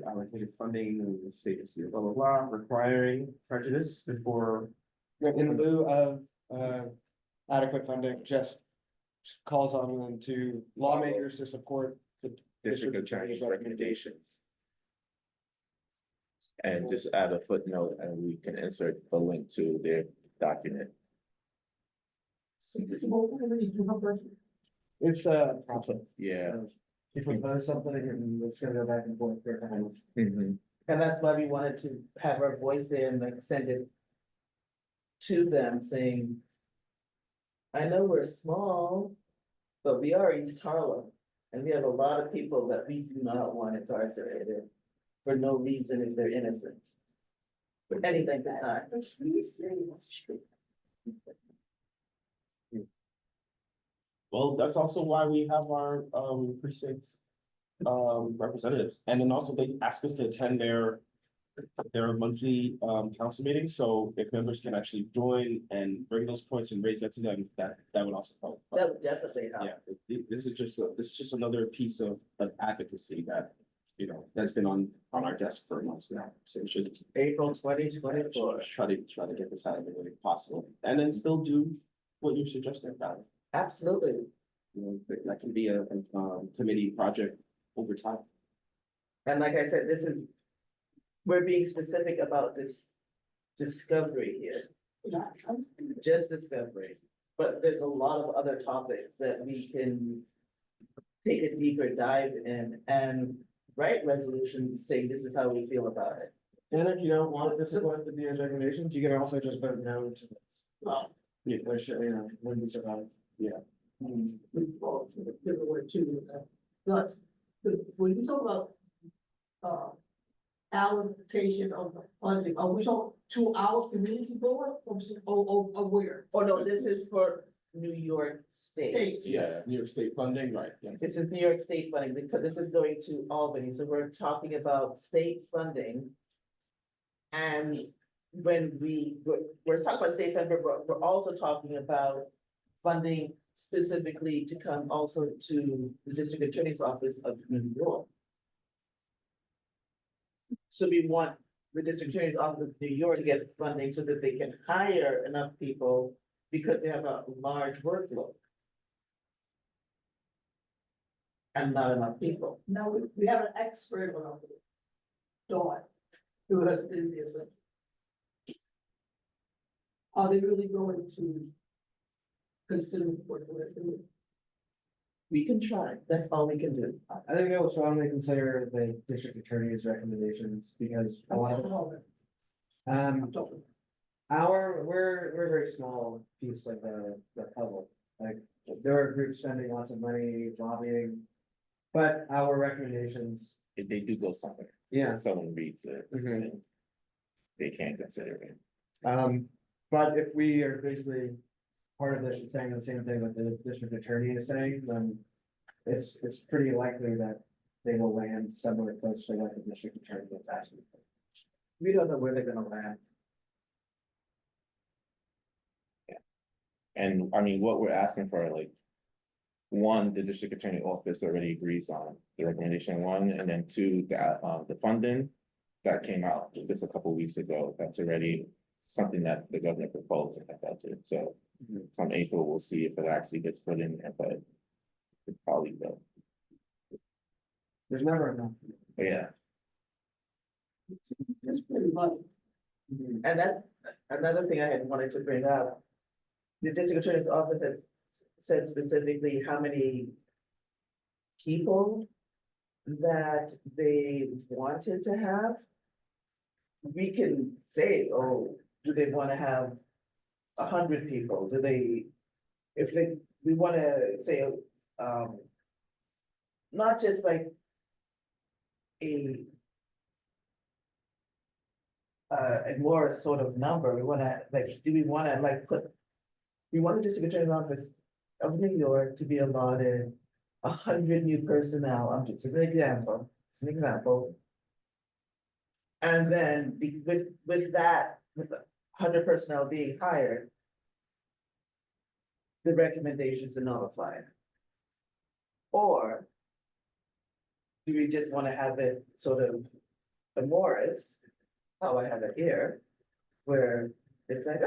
allocated funding, and the statements here, blah, blah, blah, requiring prejudice before. In lieu of adequate funding, just calls on them to lawmakers to support the District Attorney's recommendations. And just add a footnote and we can insert the link to their document. It's a process. Yeah. You propose something and it's gonna go back and forth for a time. Mhm. And that's why we wanted to have our voice there and like send it to them saying, I know we're small, but we are East Harlem. And we have a lot of people that we do not want incarcerated for no reason if they're innocent. For anything but time. Well, that's also why we have our precinct representatives, and then also they asked us to attend their monthly council meeting, so if members can actually join and bring those points and raise that to them, that would also help. That would definitely help. Yeah, this is just another piece of advocacy that, you know, that's been on our desk for months now, so we should. April 2024. Try to get this out of the way possible, and then still do what you suggested about it. Absolutely. You know, that can be a committee project over time. And like I said, we're being specific about this discovery here, just discovery. But there's a lot of other topics that we can take a deeper dive in and write resolutions saying this is how we feel about it. And if you don't want to support the DO's recommendations, you can also just vote no to this. Well, Yeah, which, you know, wouldn't be surprised. But when you talk about allocation of the funding, are we talking to our community board or where? oh no, this is for New York State. State. Yes, New York State funding, right, yes. This is New York State funding because this is going to Albany, so we're talking about state funding. And when we're talking about state funding, but we're also talking about funding specifically to come also to the district attorney's office of New York. So we want the district attorney's office of New York to get funding so that they can hire enough people because they have a large workload. And not enough people. Now, we have an expert on our Dawn, who has been there. Are they really going to consider what we're doing? We can try, that's all we can do. I think I would strongly consider the district attorney's recommendations because a lot of, I'm talking. we're a very small piece of the puzzle. Like, there are groups spending lots of money lobbying, but our recommendations, If they do go somewhere, yeah. someone reads it, Mhm. and they can't consider it. But if we are basically part of this and saying the same thing that the district attorney is saying, then it's pretty likely that they will land somewhere close to what the district attorney was asking for. We don't know where they're gonna land. And I mean, what we're asking for, like, one, the district attorney office already agrees on the recommendation one, and then two, the funding that came out just a couple weeks ago, that's already something that the governor proposed in that budget, so from April, we'll see if it actually gets put in there, but it probably will, There's never enough. but yeah. It's pretty much. And that's another thing I had wanted to bring up. The district attorney's office has said specifically how many people that they wanted to have. We can say, oh, do they want to have 100 people? Do they, we want to say, not just like a more sort of number, we wanna, like, do we wanna like we want the district attorney's office of New York to be allotted 100 new personnel, I'm just an example, And then with that, with 100 personnel being hired, the recommendations are nullified. Or do we just wanna have it sort of the Morris, how I have it here, where it's like,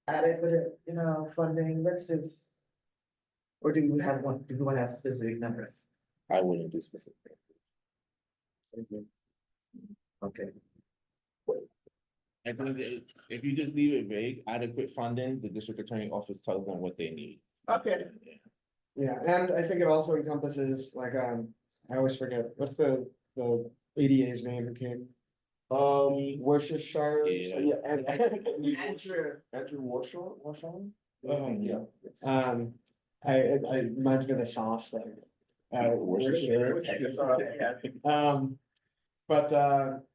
adequate, funding, let's just. Or do we want to have specific numbers? I wouldn't do specific. Okay. I think that if you just leave it vague, adequate funding, the district attorney office tells them what they need. Okay. Yeah, and I think it also encompasses like, I always forget, what's the ADA's name who came? Worcestershire. Yeah. Andrew Warshaw? Yeah. I reminds me of the sauce like. Worcestershire. But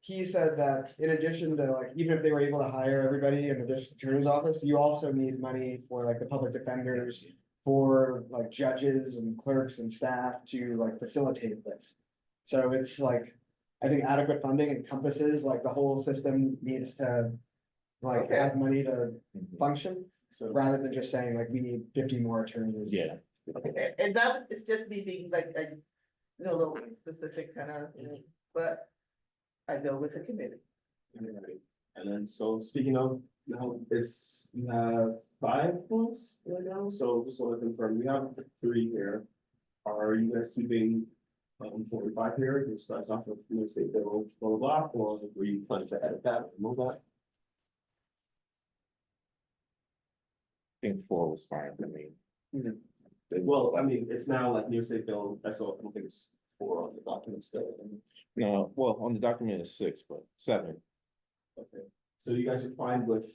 he said that in addition to like, even if they were able to hire everybody in the district attorney's office, you also need money for like the public defenders. for like judges and clerks and staff to like facilitate this. So it's like, I think adequate funding encompasses like the whole system needs to like Okay. have money to function, So, rather than just saying like, we need 50 more attorneys. Yeah. Okay, and that is just me being like, a little specific kind of, but I go with the committee. and then, so speaking of, you have 5 points right now, so just want to confirm, we have 3 here. Are you guys keeping 45 here, which starts off with New York State Bill, blah, blah, blah, or were you planning to edit that, remove that? I think 4 was fine for me. Well, I mean, it's now like New York State Bill, that's all, I don't think it's 4 on the document still. No, well, on the document it's 6, but 7. Okay, so you guys are fine with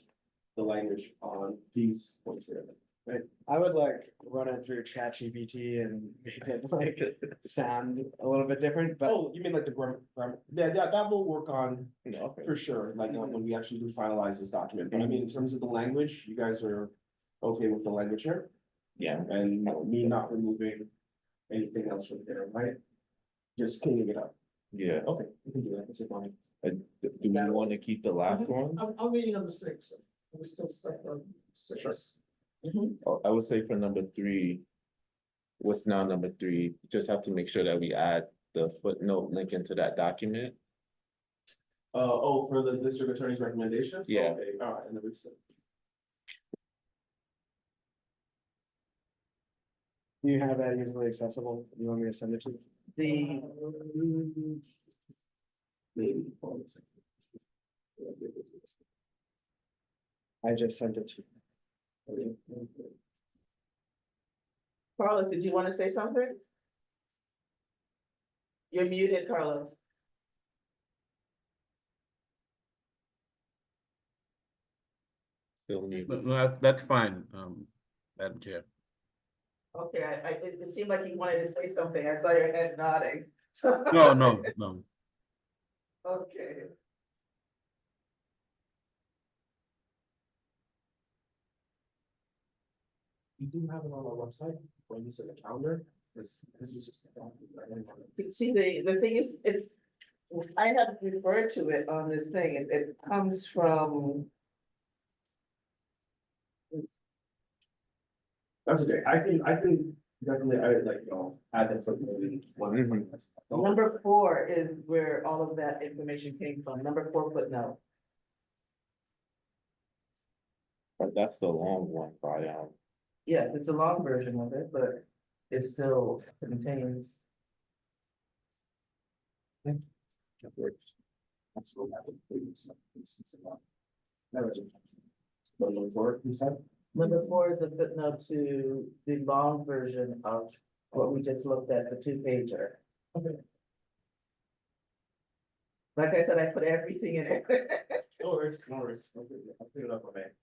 the language on these points here, right? I would like run it through ChatGPT and make it like sound a little bit different, but Oh, you mean like the grammar, yeah, that will work on Okay. for sure, like when we actually do finalize this document, but I mean, in terms of the language, you guys are okay with the language here? Yeah. And me not removing anything else from there, right? Just cleaning it up, Yeah. okay, we can do that, that's fine. Do we want to keep the last one? I'm reading number 6, we're still stuck on 6. Oh, I would say for number 3, what's now number 3, just have to make sure that we add the footnote link into that document. Oh, for the district attorney's recommendations? Yeah. Okay, all right, and the recent. do you have that easily accessible? You want me to send it to you? The, Maybe. Hold on a second. I just sent it to you. Carlos, did you want to say something? You're muted, Carlos. Still need. No, that's fine, Madam Chair. Okay, it seemed like you wanted to say something. I saw your head nodding. No, no, no. Okay. We do have it on our website, or at least in the calendar, this is just. See, the thing is, I have referred to it on this thing, it comes from, That's okay, I can definitely, add that for maybe one. number 4 is where all of that information came from, number 4 footnote. But that's the long one by Yes, it's a long version of it, but it still contains. That works. Absolutely. But number 4, you said? Number 4 is a footnote to the long version of what we just looked at, the 2-pager. Okay. Like I said, I put everything in it. No worries, no worries. I'll put it up on that.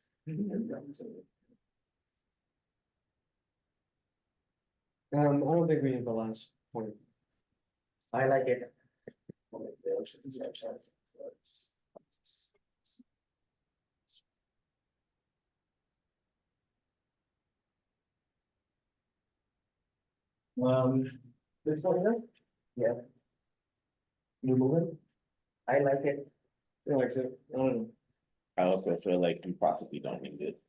I don't think we need the last point. I like it. This one here, Yeah, you moving? I like it. I like it. I don't know. I also feel like you possibly don't need it.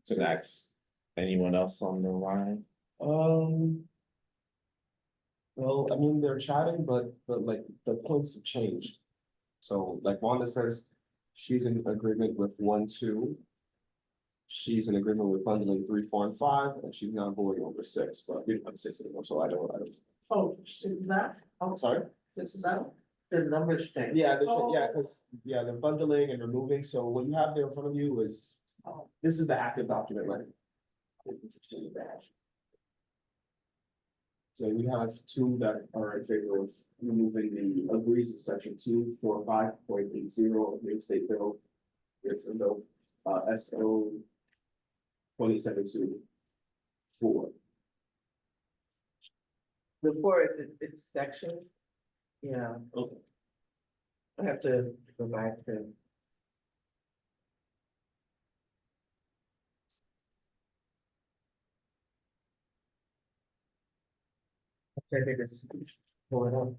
So next, anyone else on the line? Well, I mean, they're chatting, but like the points have changed. So like Wanda says, she's in agreement with 1, 2. She's in agreement with bundling 3, 4, and 5, and she's not going over 6, but we don't have 6 anymore, so I don't. Oh, see that? I'm sorry? This is out. The numbers change. Yeah, because, they're bundling and removing, so what you have there in front of you is, this is the active document, right? So we have 2 that are in favor of removing the agrees of section 245.80 of New York State Bill. It's in the SO 2072-4. Before it's section. Yeah, Okay. I have to go back to. Okay, this, pull it up.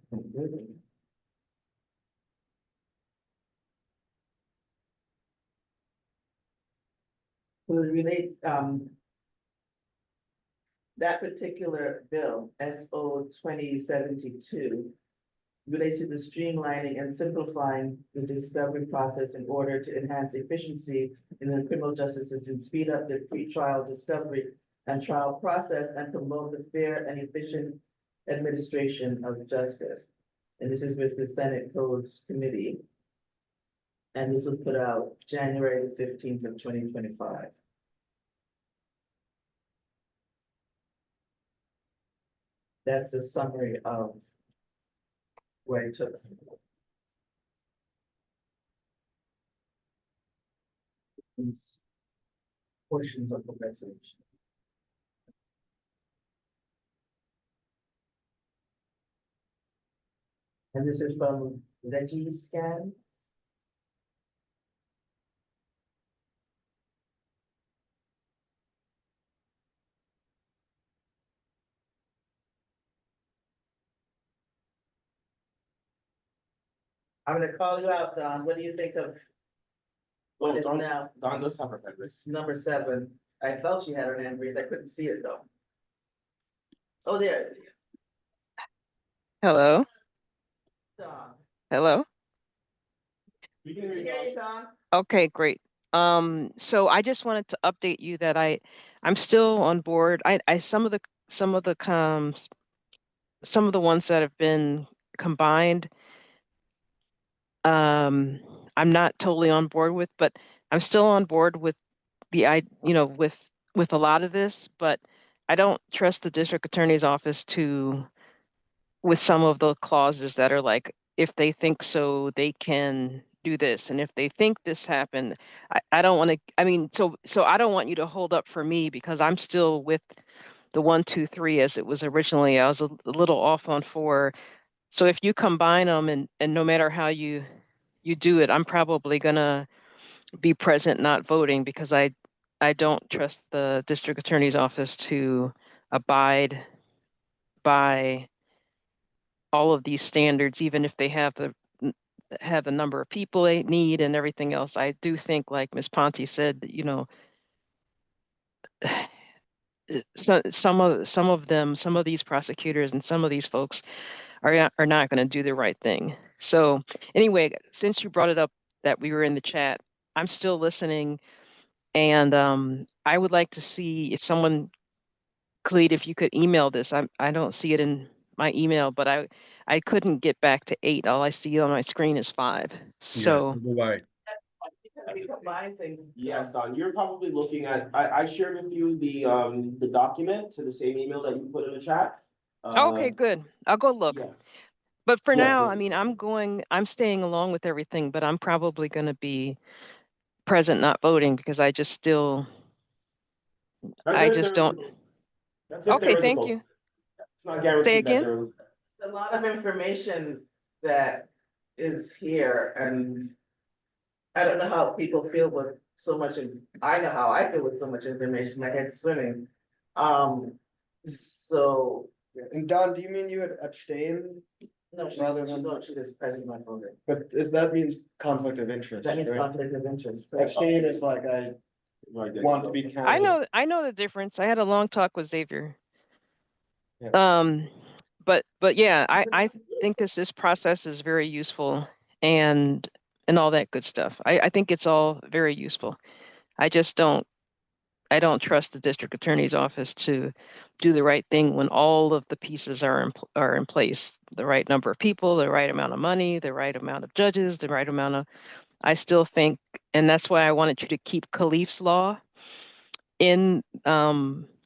Will it relate, that particular bill, SO 2072, relates to the streamlining and simplifying the discovery process in order to enhance efficiency in the criminal justice system, speed up the pre-trial discovery and trial process, and promote the fair and efficient administration of justice. And this is with the Senate Codes Committee. And this was put out January the 15th of 2025. That's the summary of where it took. These portions of the resolution. And this is from Scan. I'm gonna call you out, Don. What do you think of what is Don, now Don does have her hand raised. number 7? I felt she had her hand raised. I couldn't see it though. Oh, there. Hello, Don. hello. We can hear you, Hey, Don. Don. Okay, great. So I just wanted to update you that I'm still on board. I some of the some of the ones that have been combined, I'm not totally on board with, but I'm still on board with with a lot of this, but I don't trust the district attorney's office with some of the clauses that are like, if they think so, they can do this. And if they think this happened, I don't want to, I mean, so I don't want you to hold up for me because I'm still with the 1, 2, 3 as it was originally. I was a little off on 4. So if you combine them and no matter how you do it, I'm probably gonna be present, not voting, because I don't trust the district attorney's office to abide by all of these standards, even if they have the number of people they need and everything else. I do think, like Ms. Ponte said, some of these prosecutors and some of these folks are not going to do the right thing. So anyway, since you brought it up that we were in the chat, I'm still listening, and I would like to see if someone, Khalid, if you could email this. I don't see it in my email, but I couldn't get back to 8. All I see on my screen is 5. Yeah, So why? Because we combine things. Yes, Don, you're probably looking at, I shared with you the document to the same email that you put in the chat. okay, good. I'll go look. Yes. But for Yes, now, I mean, I'm staying along with everything, but I'm probably going to be present, not voting, because I just still, That's I if just there is a don't. vote. That's if Okay, there is a thank vote. you. It's not Say guaranteed that again? there. A lot of information that is here, and I don't know how people feel with so much, I know how I feel with so much information, my head's swimming. So, And Don, do you mean you would abstain? no, she Rather than- don't, she is present, my voting. But that means conflict of interest, That means right? conflict of interest. Abstain is like I want to be counted. I know the difference. I had a long talk with Xavier. Yeah. But yeah, I think this process is very useful and all that good stuff. I think it's all very useful. I just I don't trust the district attorney's office to do the right thing when all of the pieces are in place. The right number of people, the right amount of money, the right amount of judges, the right amount of, I still think, and that's why I wanted you to keep Khalif's law in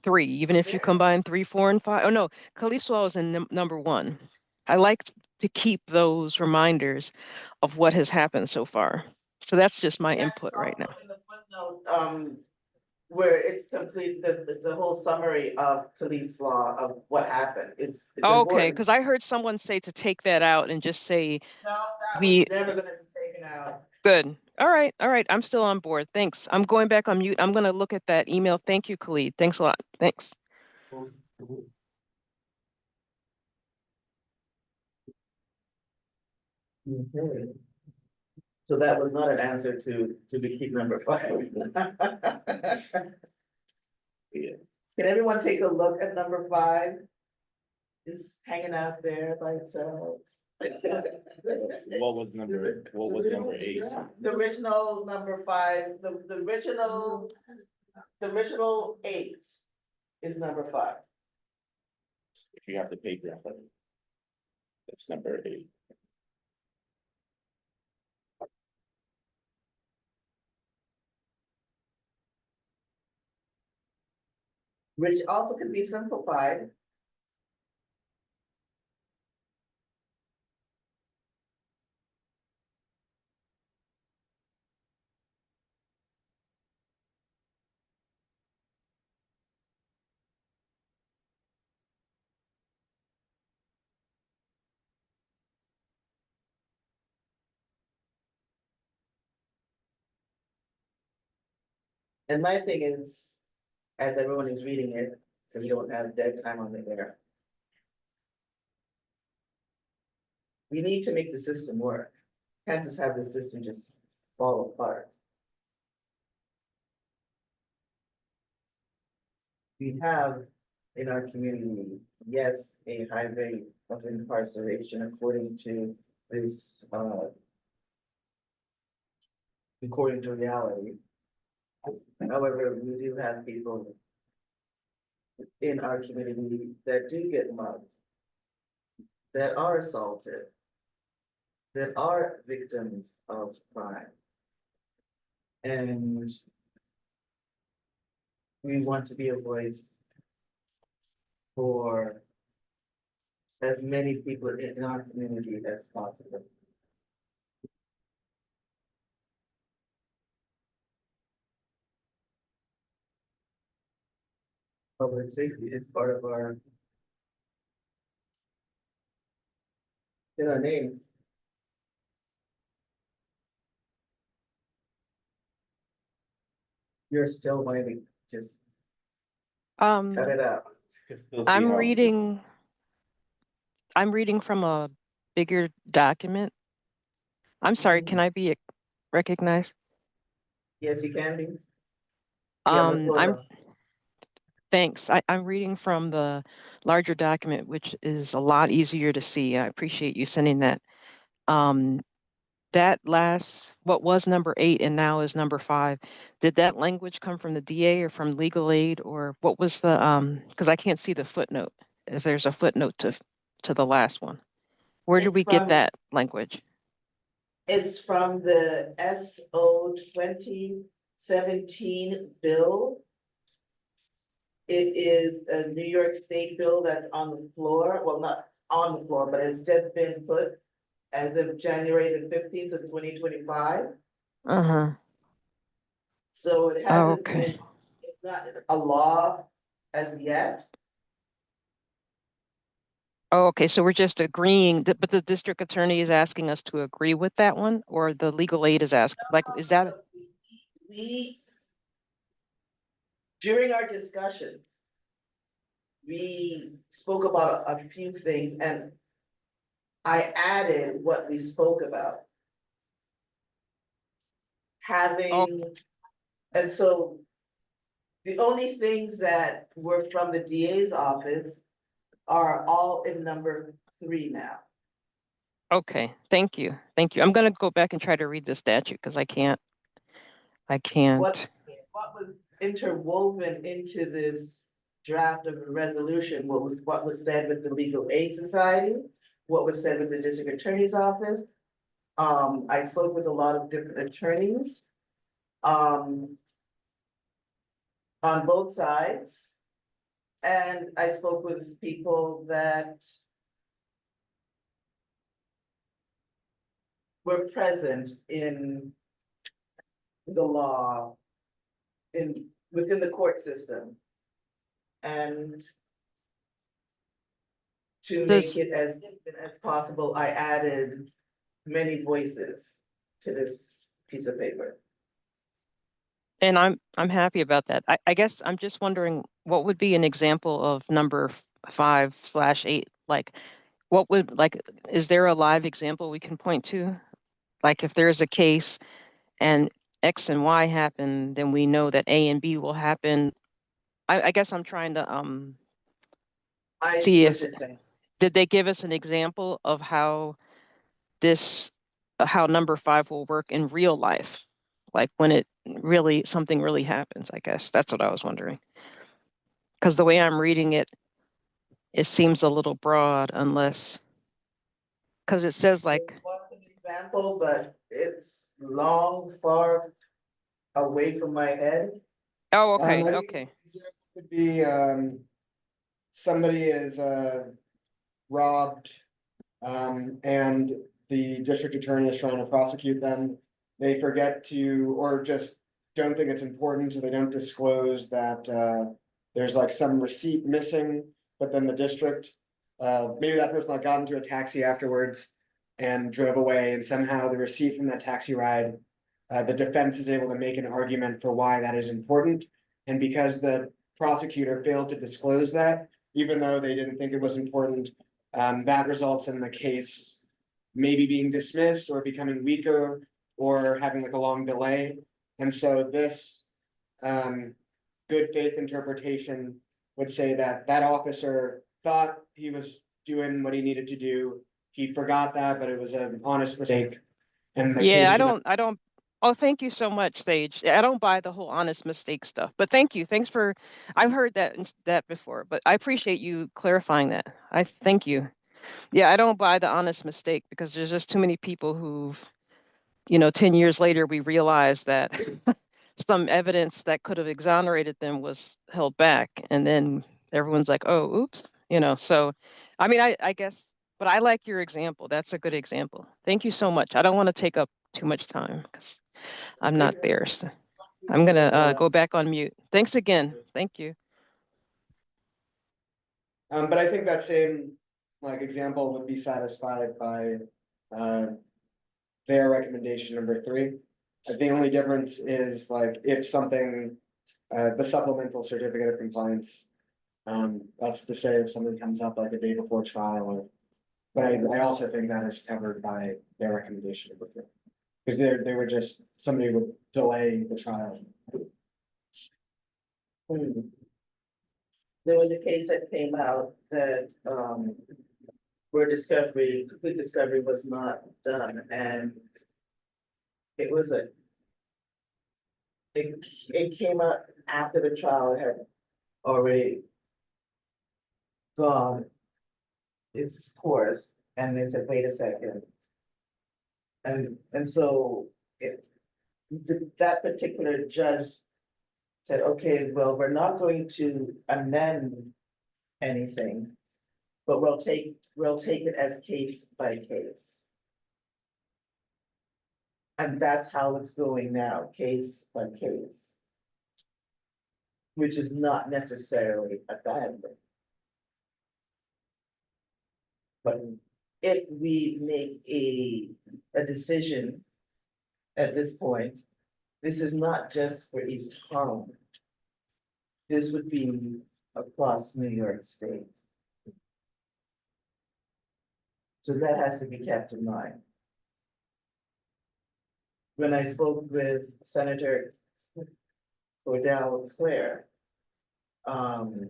3, even if you combine 3, 4, and 5. Oh no, Khalif's law is in number 1. I like to keep those reminders of what has happened so far. So that's just my Yes, input right now. also in the footnote, where it's complete, it's a whole summary of police law of what happened. It's Okay, important. because I heard someone say to take that out and just say, No, that we- was never gonna be taken out. good. All right. I'm still on board. Thanks. I'm going back on mute. I'm going to look at that email. Thank you, Khalid. Thanks a lot. Thanks. Okay. So that was not an answer to the key number 5. Yeah. Can everyone take a look at number 5? It's hanging out there by itself. What was number 8? The original number 5, the original 8 is number 5. If you have the paper in front of you. That's number 8. Which also can be simplified. And my thing is, as everyone is reading it, so you don't have dead time on the air. We need to make the system work. Can't just have the system just fall apart. We have in our community, yes, a high rate of incarceration according to this, according to reality. However, we do have people in our community that do get mugged, that are assaulted, that are victims of crime. And we want to be a voice for as many people in our community as possible. Public safety is part of our, in our name. You're still waiting, just cut it out. I'm reading from a bigger document. I'm sorry, can I be recognized? Yes, you can be. Yeah, I'm thanks. I'm reading from the larger document, which is a lot easier to see. I appreciate you sending that. That last, what was number 8 and now is number 5, did that language come from the DA or from legal aid, or what was the, because I can't see the footnote, if there's a footnote to the last one. Where did It's we get from- that language? It's from the SO 2017 bill. It is a New York State bill that's on the floor, well, not on the floor, but it's just been put as of January the 15th of 2025. Uh-huh. So it hasn't been, it's not a law as yet. Oh, okay, so we're just agreeing, but the district attorney is asking us to agree with that one, or the legal aid is asking, like, is that? So we, during our discussions, we spoke about a few things and I added what we spoke about. Having, and so the only things that were from the DA's office are all in number 3 now. Okay, thank you. Thank you. I'm gonna go back and try to read the statute because I can't. What was interwoven into this draft of a resolution, what was said with the Legal Aid Society, what was said with the district attorney's office. I spoke with a lot of different attorneys. On both sides. And I spoke with people that were present in the law within the court system. And to make it as even as possible, I added many voices to this piece of paper. And I'm happy about that. I guess I'm just wondering what would be an example of number 5/8, like what would, like, is there a live example we can point to? Like if there's a case and X and Y happen, then we know that A and B will happen. I guess I'm trying to I see see what if, you're saying. did they give us an example of how this, how number 5 will work in real life? Like when it really, something really happens, I guess. That's what I was wondering. Because the way I'm reading it, it seems a little broad unless, because it says There like, was an example, but it's long, far away from my head. oh, I okay, think okay. example could be, somebody is, robbed, and the district attorney is trying to prosecute them. They forget to, or just don't think it's important, so they don't disclose that, there's like some receipt missing, but then the district, maybe that person like got into a taxi afterwards and drove away, and somehow the receipt from that taxi ride, the defense is able to make an argument for why that is important. And because the prosecutor failed to disclose that, even though they didn't think it was important, that results in the case maybe being dismissed or becoming weaker or having like a long delay. And so this good faith interpretation would say that that officer thought he was doing what he needed to do. He forgot that, but it was an honest mistake. And the Yeah, case should I don't, oh, thank you so much, Sage. I don't buy the whole honest mistake stuff, but thank you. Thanks for, I've heard that before, but I appreciate you clarifying that. I thank you. Yeah, I don't buy the honest mistake because there's just too many people who've, 10 years later, we realize that some evidence that could have exonerated them was held back. And then everyone's like, oh, oops, so I mean, I guess, but I like your example. That's a good example. Thank you so much. I don't want to take up too much time because I'm not there. So I'm gonna go back on mute. Thanks again. Thank you. But I think that same like example would be satisfied by their recommendation number 3. The only difference is like if something, the supplemental certificate of compliance. That's to say if something comes up like the day before trial or, but I also think that is covered by their recommendation number 3. Because they were just, somebody would delay the trial. There was a case that came out that, where complete discovery was not done, and it was it came out after the trial had already gone its course, and they said, wait a second. And so that particular judge said, okay, well, we're not going to amend anything, but we'll take it as case by case. And that's how it's going now, case by case. Which is not necessarily a bad thing. But if we make a decision at this point, this is not just for East Harlem. This would be across New York State. So that has to be kept in mind. When I spoke with Senator Cordell Claire, her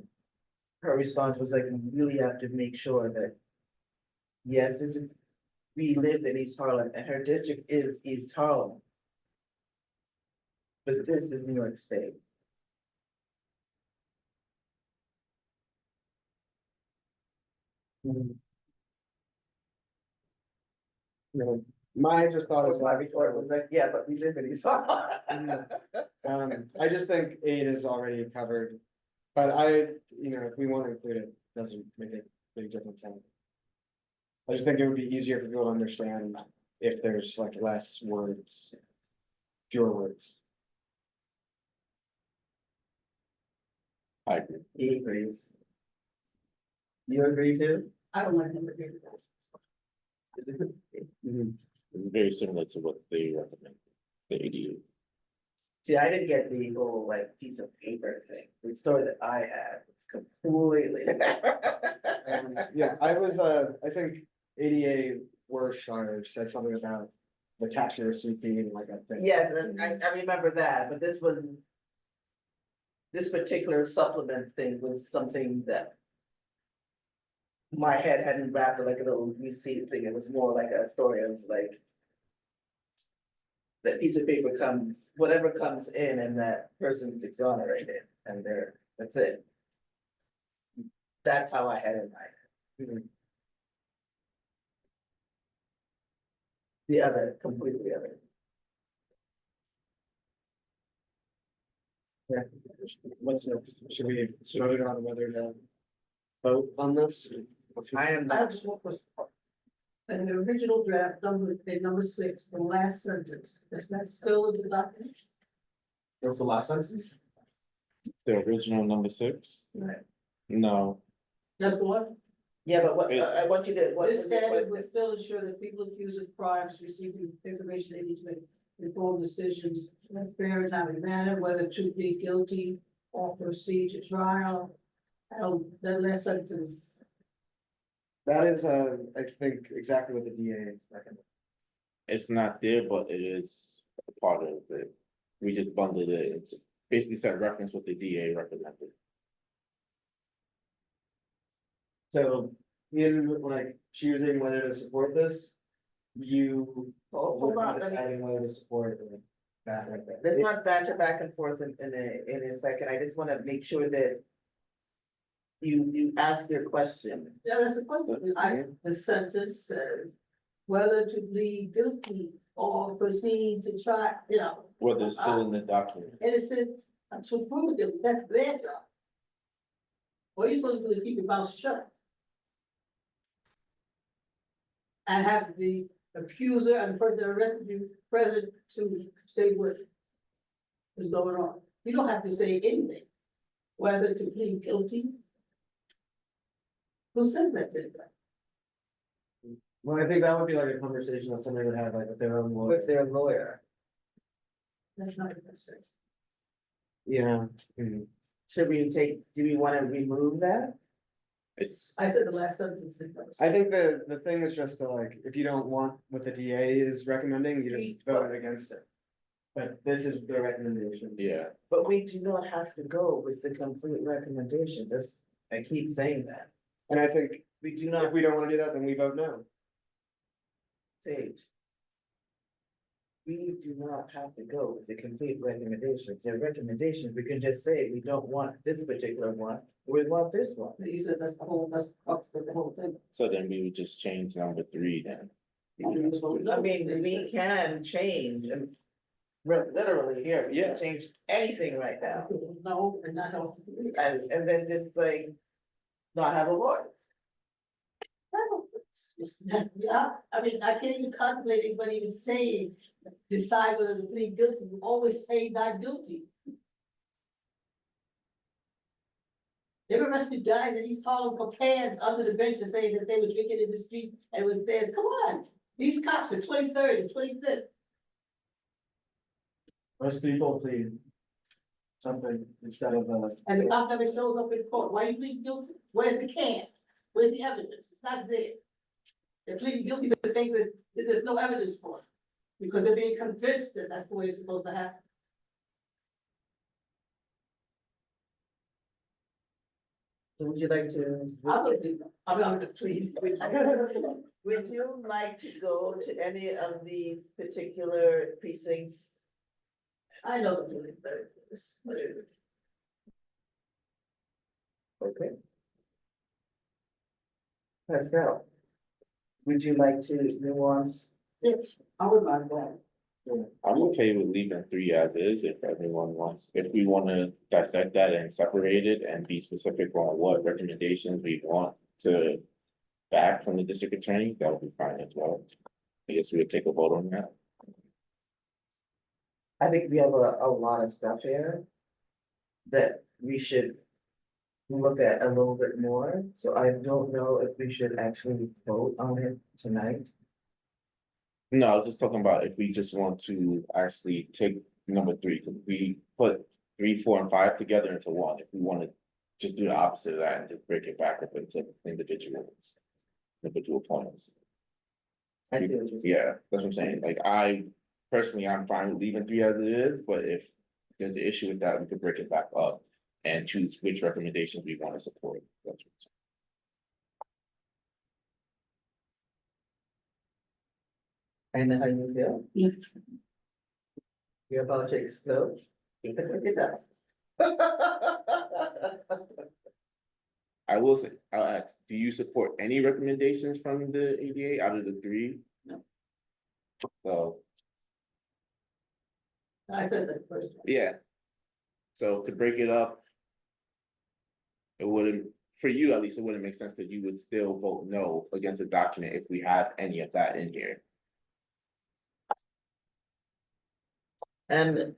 response was like, we really have to make sure that, yes, we live in East Harlem and her district is East Harlem. But this is New York State. My just thought is My that, report was like, yeah, but we live in East Harlem. I just think 8 is already covered. But if we want to include it, doesn't make a big difference. I just think it would be easier for people to understand if there's like less words, fewer words. I agree. He agrees. You agree too? I don't like number 3. It's very similar to what they recommend, the ADU. See, I didn't get the whole like piece of paper thing. The story that I had was completely. Yeah, I think ADA Worcestershire said something about the cashier receipt being like a thing. Yes, and I remember that, but this particular supplement thing was something that my head hadn't wrapped like a little receipt thing. It was more like a story of like that piece of paper comes, whatever comes in and that person's exonerated and that's it. That's how I had it in mind. The other, completely other. What's next? Should we vote on whether to vote on this? I am I not, have just one question. In the original draft, number 6, the last sentence, is that still in the document? What's the last sentence? The original number 6? Right. No, That's the one? yeah, but what, I want you to, what This is the standard question? will still ensure that people accused of crimes receive the information they need to make informed decisions in a fair and timely manner, whether to be guilty or proceed to trial. That last sentence, That is, I think exactly what the DA recommended. it's not there, but it is a part of it. We just bundled it. It's basically said reference what the DA recommended. So in like choosing whether to support this, you Hold would on, be let me- deciding whether to support that right there. Let's not banter back and forth in a second. I just wanna make sure that you ask your question. yeah, that's the question. The sentence says, whether to plead guilty or proceed to try, Whether it's still in the document. and it said, to prove it, that's their job. What you're supposed to do is keep your mouth shut. And have the accuser and the person that arrested you present to say what is going on. You don't have to say anything, whether to plead guilty. Who says that to anybody? Well, I think that would be like a conversation that somebody would have like with their own lawyer. With their lawyer. That's not what I said. Yeah. Should we do we wanna remove that? It's, I said the last sentence. I think the thing is just to like, if you don't want what the DA is recommending, you just vote against it. But this is the recommendation. yeah, But we do not have to go with the complete recommendation. I keep saying that. And I think We do if not we don't wanna do that, then we vote no. Sage. We do not have to go with the complete recommendations. They're recommendations. We can just say, we don't want this particular one, we want this one. You said that's the whole thing. so then we would just change number 3 then. I mean, we can change and literally here, we can change anything right now. No, and not all. And then just like not have a voice. Yeah, I mean, I can't even contemplate anybody even saying, decide whether to plead guilty, you always say not guilty. They've arrested guys in East Harlem for cans under the bench and saying that they were drinking in the street and it was theirs, come on, these cops, the 23rd and 25th. Those people plead something instead of And the cop never shows up in court, why you plead guilty? Where's the can? Where's the evidence? It's not there. They're pleading guilty to the things that there's no evidence for, because they're being convinced that that's the way it's supposed to happen. So would you like to? I'm gonna plead. Would you like to go to any of these particular precincts? I know the 23rd is, whatever. Okay. Pascal. Would you like to nuance? I would mind that. I'm okay with leaving 3 as is if everyone wants, if we wanna dissect that and separate it and be specific on what recommendations we want to back from the district attorney, that would be fine as well. I guess we would take a vote on that. I think we have a lot of stuff here that we should look at a little bit more, so I don't know if we should actually vote on it tonight. No, I was just talking about if we just want to actually take number 3, could we put 3, 4, and 5 together into one, if we wanna just do the opposite of that and just break it back up into individual points. I see what you're saying. Yeah, that's what I'm saying, like, I'm fine with leaving 3 as it is, but if there's an issue with that, we could break it back up. And choose which recommendations we want to support. That's what I know how you feel. Yeah. You're about to explode. Keep it with it up. I will say, I'll ask, do you support any recommendations from the ADA out of the 3? No. So, I said that first. yeah. So to break it up. It wouldn't, for you at least, it wouldn't make sense, but you would still vote no against a document if we have any of that in here. And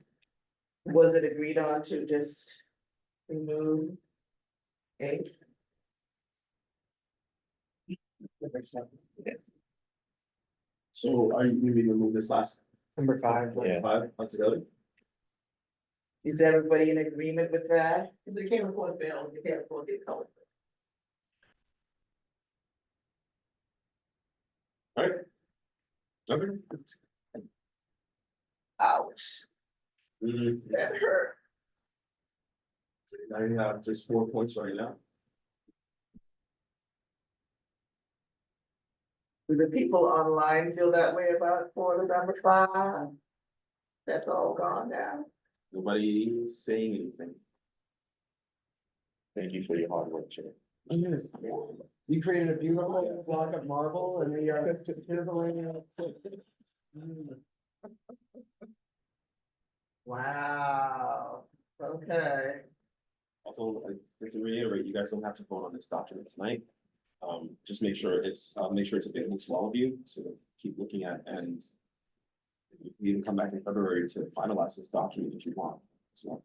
was it agreed on to just remove 8? So are you maybe remove this last Number 5. Yeah. 5 altogether? Is everybody in agreement with that? If they can't afford bail, they can't afford the color. Alright. Okay. Ouch, that hurt. So now you have just 4 points right now. Do the people online feel that way about for the number 5? That's all gone now. Nobody saying anything. Thank you for your hard work, Chair. You created a beautiful block of marble and we are chiseling it. Wow, okay. Also, to reiterate, you guys don't have to vote on this document tonight. Just make sure it's available to all of you, so keep looking at, and you can even come back in February to finalize this document if you want, so.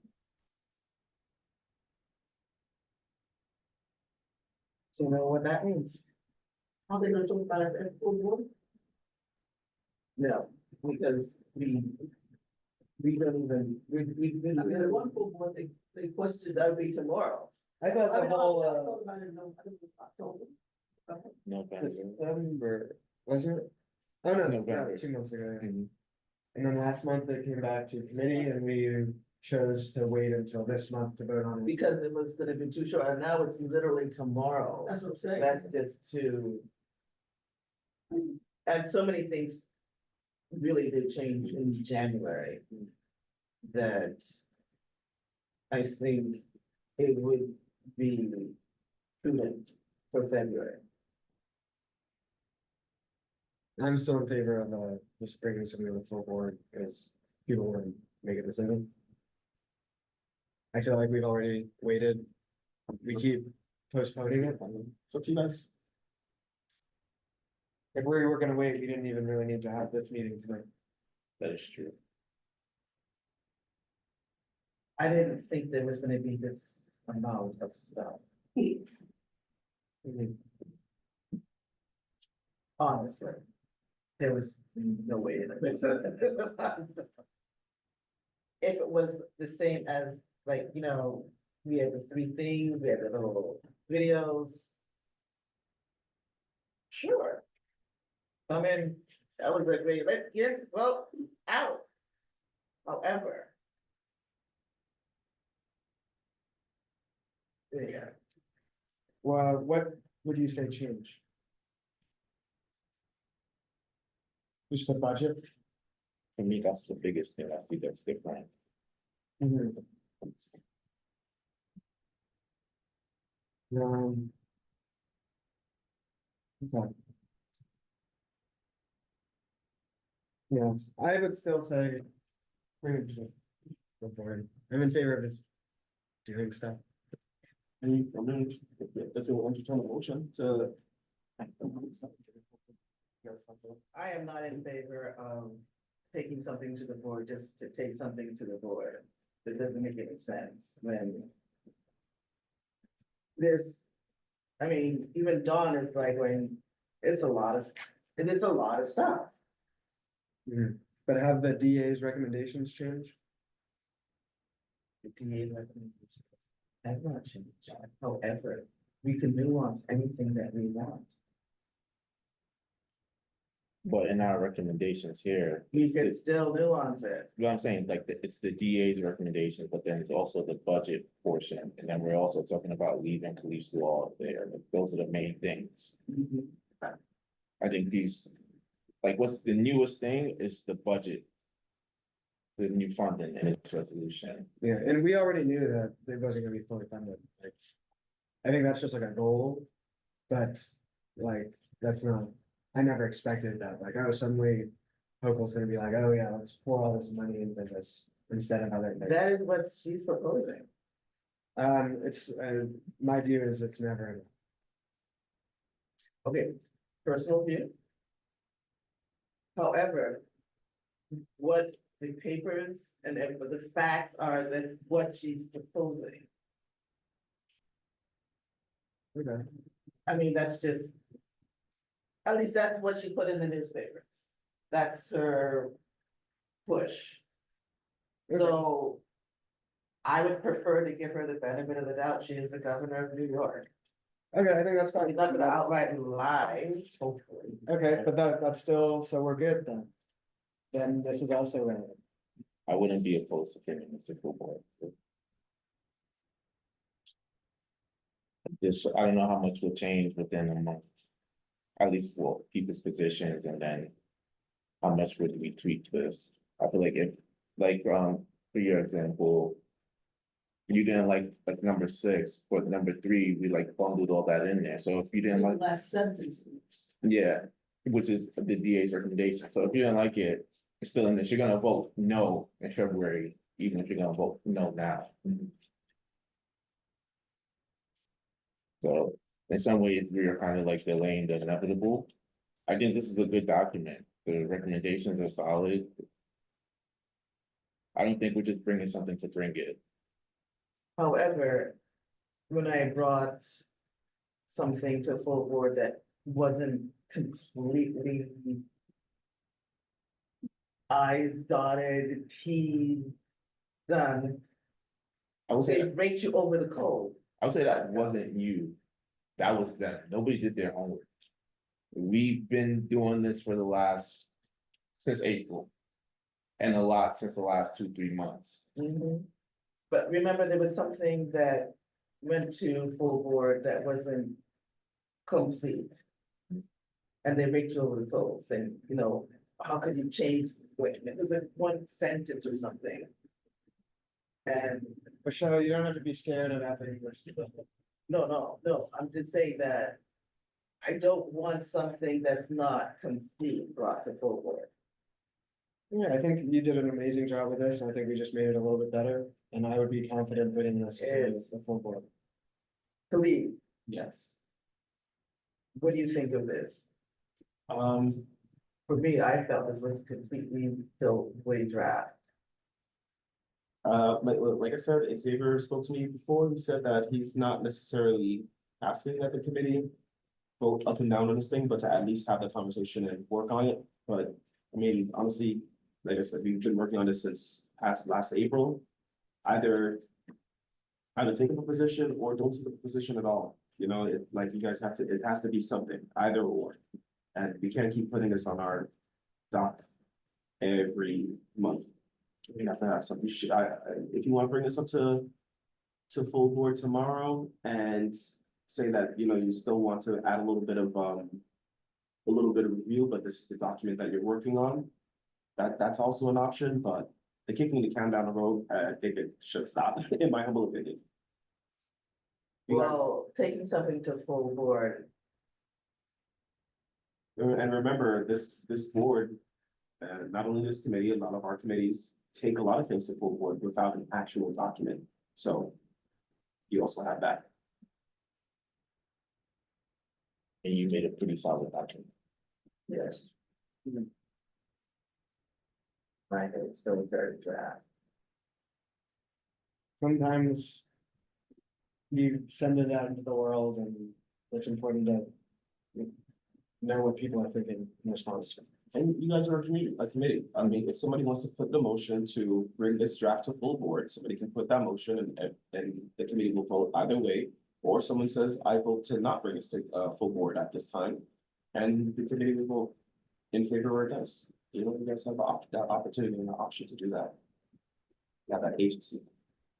So you know what that means? Are they gonna talk about it at full board? No, because we don't even, we I mean, the one full board, they questioned that'll be tomorrow. I thought I the mean, I whole, thought about it, no, I think it's October. Okay. November. December, was it? Oh, no, November. 2 months ago. Yeah. Mhm. And then last month they came back to committee and we chose to wait until this month to vote on it. Because it was gonna be too short, and now it's literally tomorrow. That's what I'm saying. That's just too. And so many things really did change in January. That I think it would be prudent for February. I'm still in favor of just bringing something to the full board because people want to make a decision. I feel like we've already waited. We keep postponing it. It's up to you guys. If we were gonna wait, we didn't even really need to have this meeting tonight. That is true. I didn't think there was gonna be this amount of stuff. Honestly, there was no way in it. If it was the same as, like, you know, we had the 3 things, we had the little videos. Sure. I mean, that was a great, let's get vote out. However. Yeah. Well, what would you say change? Just the budget? For me, that's the biggest thing I see that's different. Okay. Yes, I would still say. bring it to the board. I'm in favor of just doing stuff. And I mean, if you want to turn the motion to. I am not in favor of taking something to the board just to take something to the board. That doesn't make any sense when. There's, I mean, even Dawn is like, when it's a lot of, it is a lot of stuff. But have the DA's recommendations changed? The DA recommendations. I've not changed that. However, we can nuance anything that we want. But in our recommendations here, We can still nuance it. you know what I'm saying, like, it's the DA's recommendation, but then it's also the budget portion, and then we're also talking about leaving police law there, like, those are the main things. I think these, like, what's the newest thing is the budget. The new funding and its resolution. Yeah, and we already knew that it wasn't gonna be fully funded, like. I think that's just like a goal, but like, that's not, I never expected that, like, oh, suddenly. Hochul's gonna be like, oh yeah, let's pour all this money into this instead of other things. That is what she's proposing. It's, my view is it's never enough. Okay, personal view. However, what the papers and the facts are, that's what she's proposing. Okay. I mean, that's just. At least that's what she put in the newspapers. That's her push. So. I would prefer to give her the benefit of the doubt. She is the governor of New York. Okay, I think that's She's fine. not gonna outright lie, hopefully. Okay, but that's still, so we're good then. Then this is also relevant. I wouldn't be opposed to giving it to full board. Just, I don't know how much will change within a month. At least for people's positions, and then how much would we tweak this? I feel like if, like, for your example, you didn't like number 6, but number 3, we like bundled all that in there. So if you didn't like, Last sentence. yeah, which is the DA's recommendation. So if you didn't like it, it's still in this. You're gonna vote no in February, even if you're gonna vote no now. So in some ways, we are kind of like delaying the inevitable. I think this is a good document. The recommendations are solid. I don't think we're just bringing something to bring it. However, when I brought something to full board that wasn't completely I's dotted, T's done, I would they say, rate you over the code. I would say that wasn't you. That was them. Nobody did their homework. We've been doing this for the last, since April. And a lot since the last 2-3 months. But remember, there was something that went to full board that wasn't complete. And they rate you over the code, saying, you know, how could you change, like, it was a one sentence or something. And Michelle, you don't have to be scared of that English. no, I'm just saying that. I don't want something that's not complete brought to full board. Yeah, I think you did an amazing job with this, and I think we just made it a little bit better, and I would be confident putting this to Yes. the full board. Khalid, Yes. what do you think of this? For me, I felt this was completely the way draft. Like I said, Xavier spoke to me before. He said that he's not necessarily asking that the committee vote up and down on this thing, but to at least have the conversation and work on it. But I mean, honestly, like I said, we've been working on this since last April. Either take up a position or don't take up a position at all. You know, like you guys have to, it has to be something, either or. And we can't keep putting this on our dock every month. We have to have something. If you want to bring this up to full board tomorrow and say that, you know, you still want to add a little bit of review, but this is the document that you're working on. That's also an option, but the kicking the can down the road, I think it should stop, in my humble opinion. You guys- Well, taking something to full board, And remember, this board, not only this committee, a lot of our committees take a lot of things to full board without an actual document. So you also have that. And you made a pretty solid document. yes. I think it's still very draft. Sometimes you send it out into the world, and it's important to know what people are thinking in response to. And you guys are a committee. I mean, if somebody wants to put the motion to bring this draft to full board, somebody can put that motion and the committee will vote either way. Or someone says, I vote to not bring this to full board at this time. And the committee will vote in favor or against. You know, you guys have that opportunity and the option to do that. You have that agency.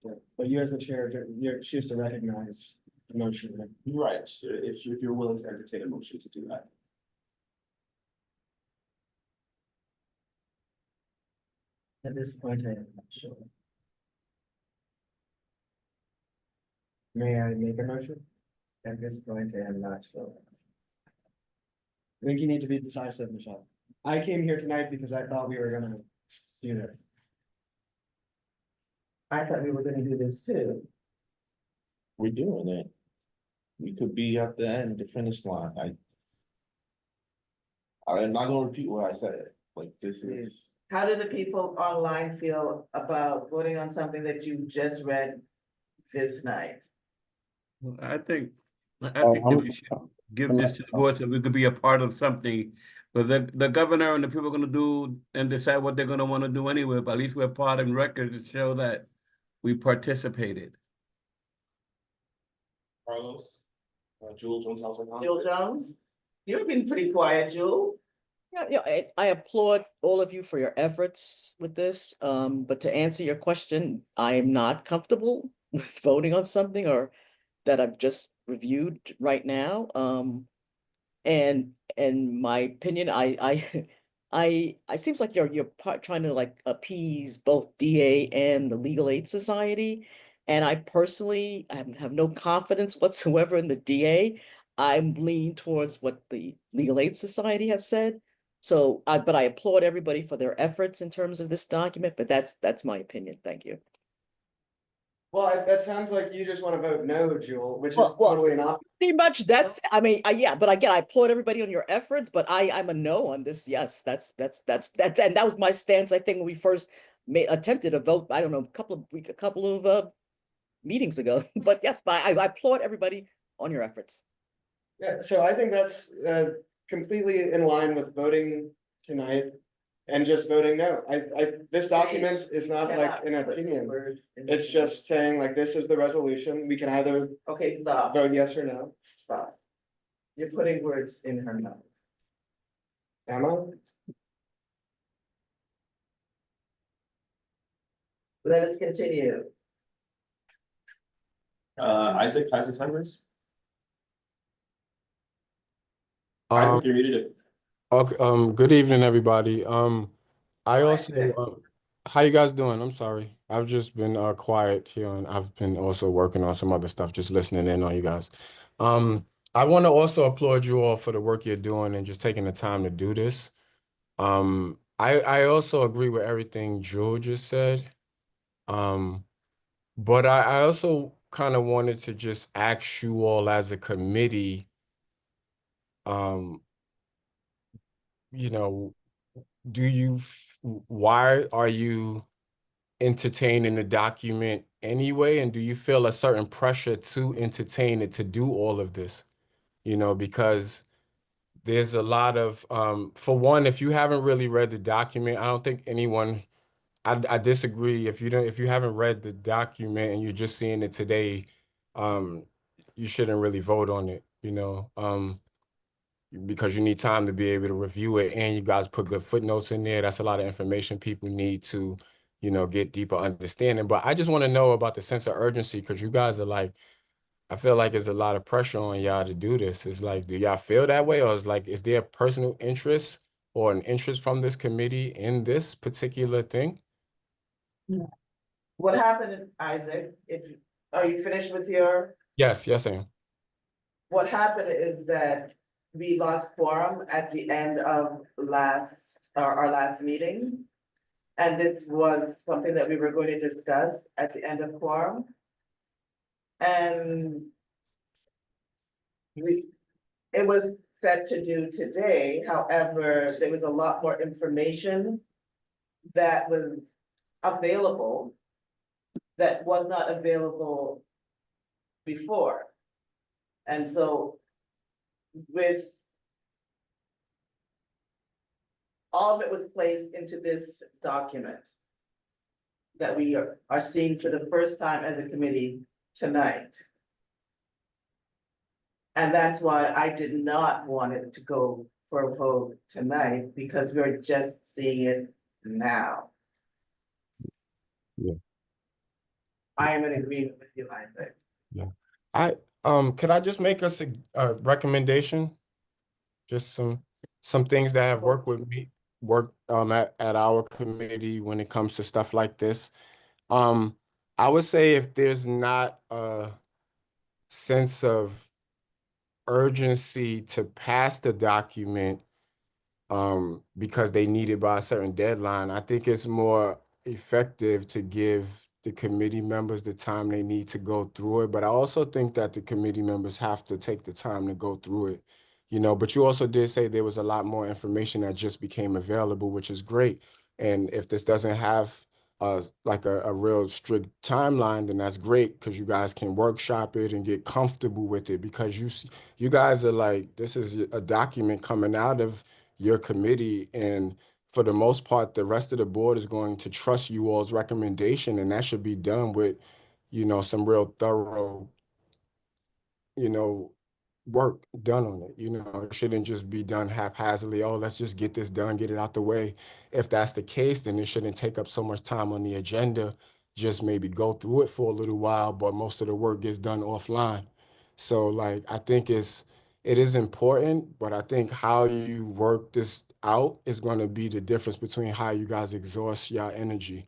But you as the chair, you choose to recognize the motion. Right? Right, if you're willing to entertain a motion to do that. At this point, I am not sure. May I make a motion? At this point, I am not sure. I think you need to be decisive, Michelle. I came here tonight because I thought we were gonna do this. I thought we were gonna do this too. We're doing it. We could be at the end, the finish line. I'm not gonna repeat what I said, like, this is, How do the people online feel about voting on something that you just read this night? I think that we should give this to the board so we could be a part of something. But the governor and the people are gonna do and decide what they're gonna wanna do anyway, but at least we're part in record to show that we participated. Carlos, Jewel Jones, House of Jill Jones? You've been pretty quiet, Jewel. Yeah, I applaud all of you for your efforts with this. But to answer your question, I am not comfortable with voting on something or that I've just reviewed right now. And in my opinion, I seems like you're trying to like appease both DA and the Legal Aid Society. And I personally have no confidence whatsoever in the DA. I'm leaning towards what the Legal Aid Society have said. So but I applaud everybody for their efforts in terms of this document, but that's my opinion. Thank you. Well, that sounds like you just want to vote no, Jewel, which is Well, totally an option. pretty much that's, I mean, yeah, but again, I applaud everybody on your efforts, but I'm a no on this. Yes, that's, and that was my stance, I think, when we first attempted a vote, I don't know, a couple of meetings ago, but yes, but I applaud everybody on your efforts. Yeah, so I think that's completely in line with voting tonight and just voting no. This document is not like an opinion. It's just saying like, this is the resolution. We can either Okay, stop, vote yes or no. stop. You're putting words in her mouth. Am I? Let us continue. Isaac Simers. Isaac, you're muted. Okay, good evening, everybody. I Hi also, there. how you guys doing? I'm sorry. I've just been quiet here and I've been also working on some other stuff, just listening in on you guys. I want to also applaud you all for the work you're doing and just taking the time to do this. I also agree with everything Joe just said. But I also kind of wanted to just ask you all as a committee, you know, why are you entertaining the document anyway? And do you feel a certain pressure to entertain it, to do all of this? You know, because there's a lot of, for one, if you haven't really read the document, I don't think anyone, I disagree. If you haven't read the document and you're just seeing it today, you shouldn't really vote on it, you know. Because you need time to be able to review it, and you guys put good footnotes in there. That's a lot of information people need to, you know, get deeper understanding. But I just want to know about the sense of urgency, because you guys are like, I feel like there's a lot of pressure on y'all to do this. It's like, do y'all feel that way? Or is there a personal interest or an interest from this committee in this particular thing? What happened, Isaac, are you finished with your? Yes, I am. What happened is that we lost quorum at the end of our last meeting. And this was something that we were going to discuss at the end of quorum. And it was set to do today, however, there was a lot more information that was available that was not available before. And so with all of it was placed into this document that we are seeing for the first time as a committee tonight. And that's why I did not want it to go for a vote tonight, because we're just seeing it now. Yeah. I am in agreement with you, Isaac. I, could I just make us a recommendation? Just some things that have worked with me, at our committee when it comes to stuff like this. I would say if there's not a sense of urgency to pass the document, because they need it by a certain deadline, I think it's more effective to give the committee members the time they need to go through it. But I also think that the committee members have to take the time to go through it, but you also did say there was a lot more information that just became available, which is great. And if this doesn't have like a real strict timeline, then that's great, because you guys can workshop it and get comfortable with it, because you guys are like, this is a document coming out of your committee, and for the most part, the rest of the board is going to trust you all's recommendation, and that should be done with, some real thorough, you know, work done on it. It shouldn't just be done haphazardly. Oh, let's just get this done, get it out the way. If that's the case, then it shouldn't take up so much time on the agenda. Just maybe go through it for a little while, but most of the work gets done offline. So like, I think it is important, but I think how you work this out is going to be the difference between how you guys exhaust your energy,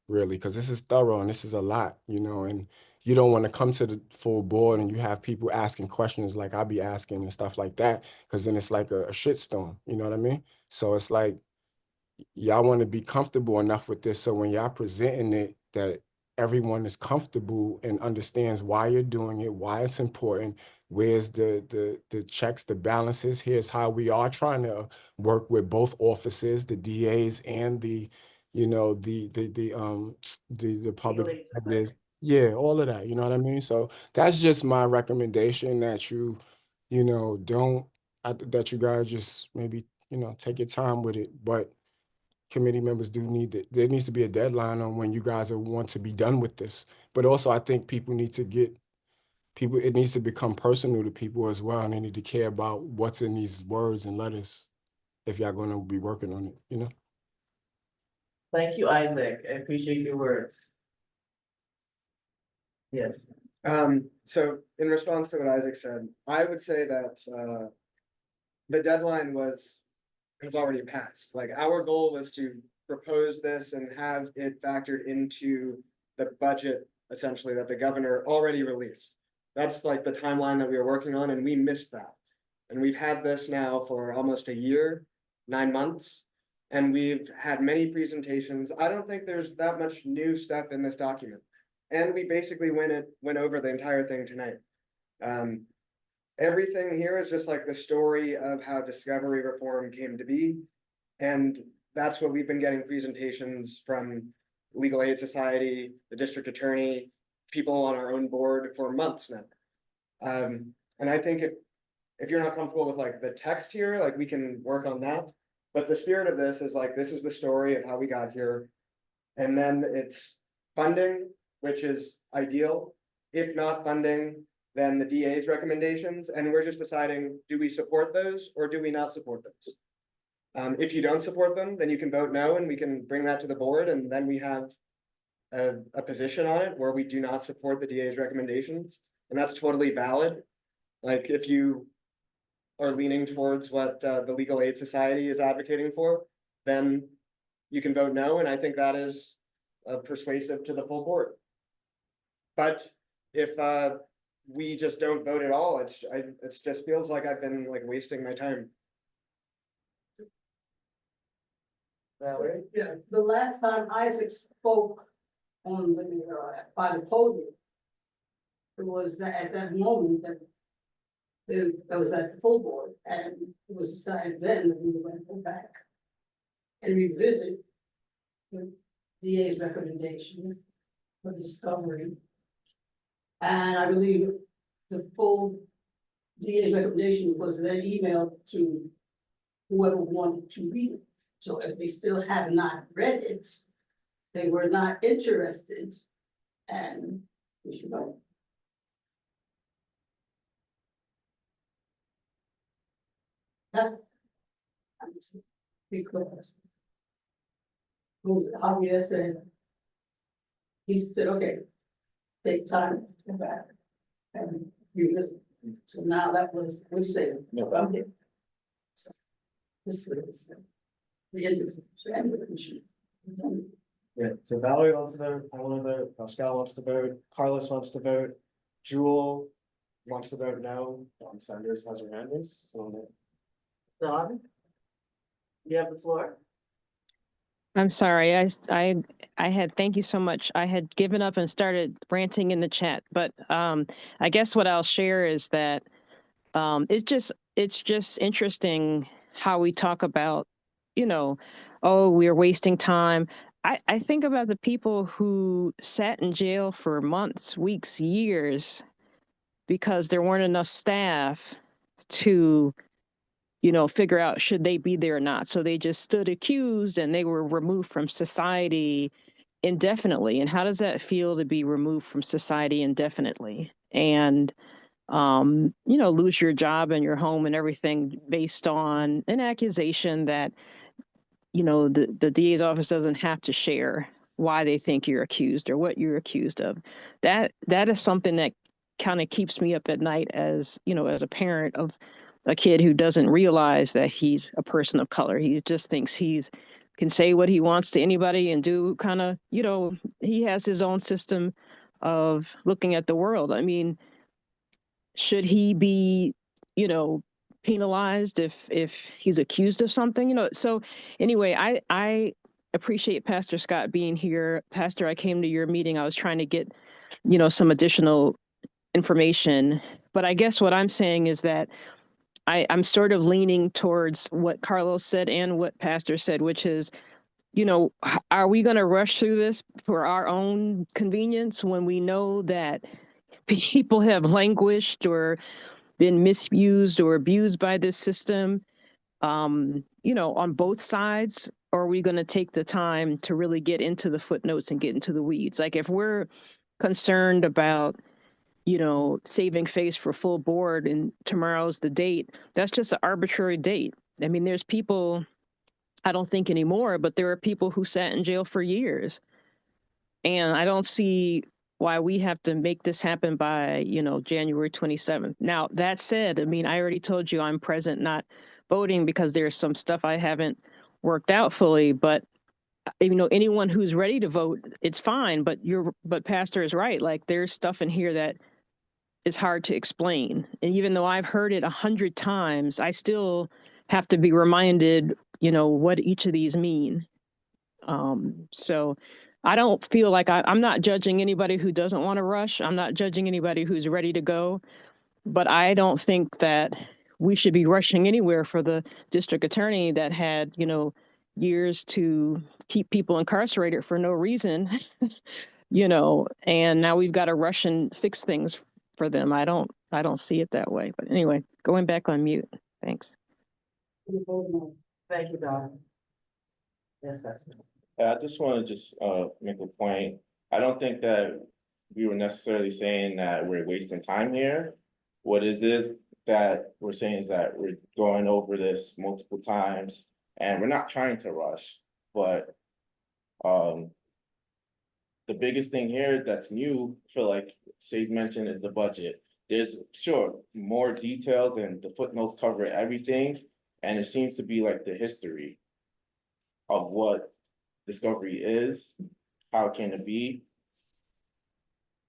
really, because this is thorough and this is a lot, and you don't want to come to the full board and you have people asking questions like I'll be asking and stuff like that, because then it's like a shitstorm, you know what I mean? So it's like, y'all want to be comfortable enough with this so when y'all presenting it, that everyone is comfortable and understands why you're doing it, why it's important, where's the checks, the balances. Here's how we are trying to work with both offices, the DAs and the public Legal aid defenders. Yeah, all of that, you know what I mean? So that's just my recommendation, that don't that you guys just maybe take your time with it. But committee members do need that. There needs to be a deadline on when you guys want to be done with this. But also, I think people need to it needs to become personal to people as well. And they need to care about what's in these words and letters if y'all going to be working on it, Thank you, Isaac. I appreciate your words. Yes. So in response to what Isaac said, I would say that, the deadline has already passed. Like, our goal was to propose this and have it factored into the budget, essentially, that the governor already released. That's like the timeline that we were working on, and we missed that. And we've had this now for almost a year, 9 months, and we've had many presentations. I don't think there's that much new stuff in this document. And we basically went over the entire thing tonight. Everything here is just like the story of how discovery reform came to be. And that's what we've been getting presentations from Legal Aid Society, the district attorney, people on our own board for months now. And I think if you're not comfortable with like the text here, like we can work on that. But the spirit of this is like, this is the story of how we got here. And then it's funding, which is ideal. If not funding, then the DA's recommendations, and we're just deciding, do we support those or do we not support those? If you don't support them, then you can vote no, and we can bring that to the board, and then we have a position on it where we do not support the DA's recommendations, and that's totally valid. Like, if you are leaning towards what the Legal Aid Society is advocating for, then you can vote no, and I think that is persuasive to the full board. But if we just don't vote at all, it just feels like I've been like wasting my time. Valerie? Yeah, the last time Isaac spoke on by the podium, it was that at that moment that there was that full board, and it was decided then that we were going to go back and revisit the DA's recommendation for the discovery. And I believe the full DA's recommendation was then emailed to whoever wanted to read it. So if they still have not read it, they were not interested, and we should vote. That's- I'm just- because Javier said, he said, okay, take time to come back and revisit. So now that was, what do you say? Okay. So, this is the end of the commission. Yeah, so Valerie wants to vote, I want to vote, Pascal wants to vote, Carlos wants to vote, Jewel wants to vote no, Don Sanders has her hand raised, so. Dawn? You have the floor? I'm sorry, I had, thank you so much. I had given up and started ranting in the chat, but I guess what I'll share is that it's just interesting how we talk about, you know, oh, we're wasting time. I think about the people who sat in jail for months, weeks, years, because there weren't enough staff to, you know, figure out should they be there or not. So they just stood accused and they were removed from society indefinitely. And how does that feel to be removed from society indefinitely? And you know, lose your job and your home and everything based on an accusation that, you know, the DA's office doesn't have to share why they think you're accused or what you're accused of. That is something that kind of keeps me up at night as, you know, as a parent of a kid who doesn't realize that he's a person of color. He just thinks he's can say what he wants to anybody and do kind of, you know, he has his own system of looking at the world. I mean, should he be, you know, penalized if he's accused of something? You know, so anyway, I appreciate Pastor Scott being here. Pastor, I came to your meeting. I was trying to get, you know, some additional information. But I guess what I'm saying is that I'm sort of leaning towards what Carlos said and what Pastor said, which is, you know, are we going to rush through this for our own convenience when we know that people have languished or been misused or abused by this system, you know, on both sides? Or are we going to take the time to really get into the footnotes and get into the weeds? Like if we're concerned about, you know, saving face for full board and tomorrow's the date, that's just an arbitrary date. I mean, there's people, I don't think anymore, but there are people who sat in jail for years. And I don't see why we have to make this happen by, you know, January 27th. Now, that said, I mean, I already told you I'm present, not voting because there's some stuff I haven't worked out fully, but you know, anyone who's ready to vote, it's fine, but Pastor is right. Like there's stuff in here that is hard to explain. And even though I've heard it 100 times, I still have to be reminded, you know, what each of these mean. So I don't feel like I'm not judging anybody who doesn't want to rush. I'm not judging anybody who's ready to go, but I don't think that we should be rushing anywhere for the district attorney that had, you know, years to keep people incarcerated for no reason, you know, and now we've got to rush and fix things for them. I don't see it that way. But anyway, going back on mute. Thanks. Thank you, Dawn. Yes, Pastor. I just want to make a point. I don't think that we were necessarily saying that we're wasting time here. What is this that we're saying is that we're going over this multiple times and we're not trying to rush, but the biggest thing here that's new, I feel like Shay's mentioned, is the budget. There's sure more details and the footnotes cover everything, and it seems to be like the history of what discovery is, how can it be?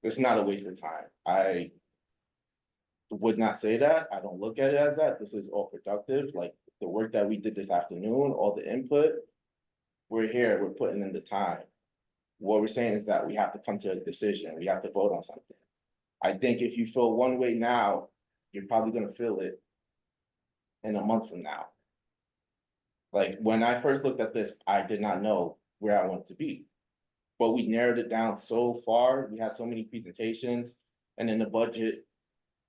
It's not a waste of time. I would not say that. I don't look at it as that. This is all productive. Like the work that we did this afternoon, all the input, we're here, we're putting in the time. What we're saying is that we have to come to a decision. We have to vote on something. I think if you feel one way now, you're probably gonna feel it in a month from now. Like when I first looked at this, I did not know where I wanted to be. But we narrowed it down so far. We had so many presentations, and then the budget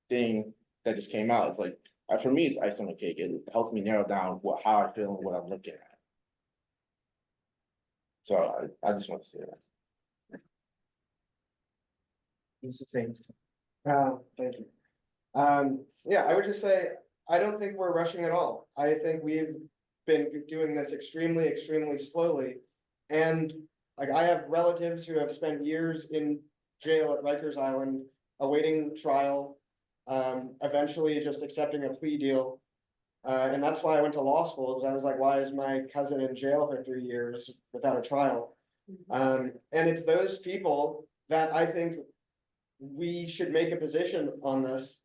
thing that just came out. It's like, for me, it's icing on the cake. It helps me narrow down how I feel and what I'm looking at. So I just want to say that. It's the thing. Thank you. Yeah, I would just say, I don't think we're rushing at all. I think we've been doing this extremely, extremely slowly. And like, I have relatives who have spent years in jail at Rikers Island awaiting trial, eventually just accepting a plea deal. And that's why I went to law school, because I was like, why is my cousin in jail for 3 years without a trial? And it's those people that I think we should make a position on this,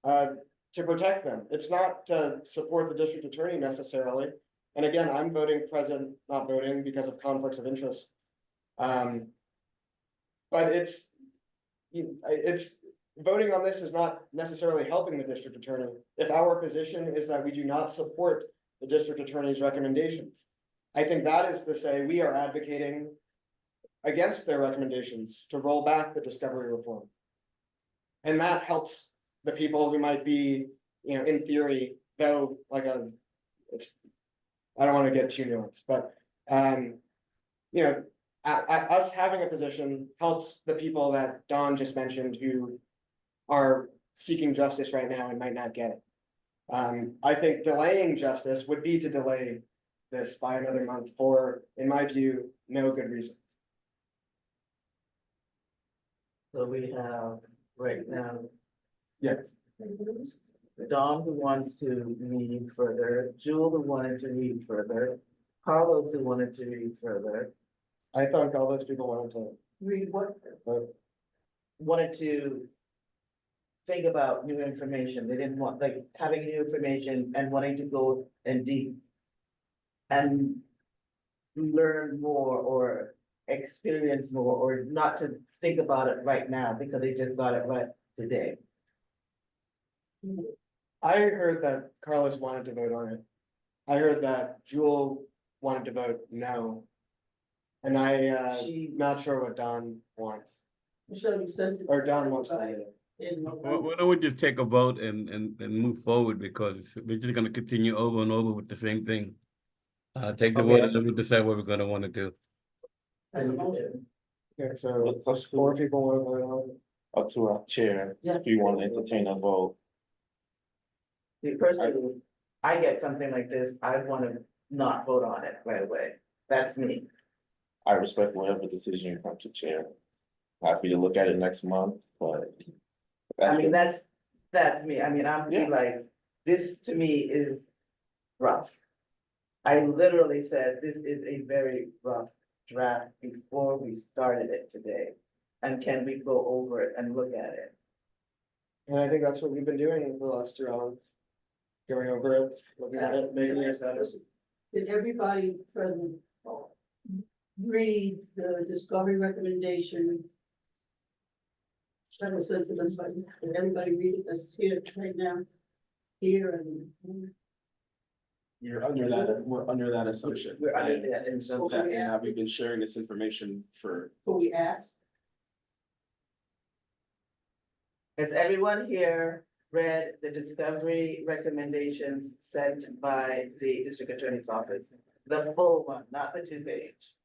to protect them. It's not to support the district attorney necessarily. And again, I'm voting present, not voting because of conflicts of interest. But it's voting on this is not necessarily helping the district attorney. If our position is that we do not support the district attorney's recommendations, I think that is to say we are advocating against their recommendations to roll back the discovery reform. And that helps the people who might be, you know, in theory, though, like I don't want to get too nuanced, but, you know, us having a position helps the people that Don just mentioned who are seeking justice right now and might not get it. I think delaying justice would be to delay this by another month for, in my view, no good reason. So we have right now Yeah. Don who wants to read further, Jewel who wanted to read further, Carlos who wanted to read further, I thought all those people wanted to Read what? wanted to think about new information. They didn't want, like, having new information and wanting to go in deep and learn more or experience more, or not to think about it right now because they just got it right today. I heard that Carlos wanted to vote on it. I heard that Jewel wanted to vote no. And not sure what Don wants, Michelle, you sent it. or Don wants to do it. In Why don't we just take a vote and move forward, because we're just gonna continue over and over with the same thing. Take the vote Okay. and then we decide what we're gonna wanna do. As a motion. Okay, so four people want to vote on it. Up to our chair, Yeah. if you want to entertain a vote. See, personally, I get something like this, I wanna not vote on it right away. That's me. I respect whatever decision you come to, chair. Happy to look at it next month, but. I mean, that's me. I mean, I'm be Yeah. like, this to me is rough. I literally said, this is a very rough draft before we started it today. And can we go over it and look at it? And I think that's what we've been doing for the last 2 hours. Going over it, looking at it, making it better. Did everybody present read the discovery recommendation? That was sent to them, but did everybody read it that's here right now? Here and. You're under that, we're under that assumption. We're under that, and so That, and we've been sharing this information for, Who we asked? has everyone here read the discovery recommendations sent by the district attorney's office? The full one, not the 2-page.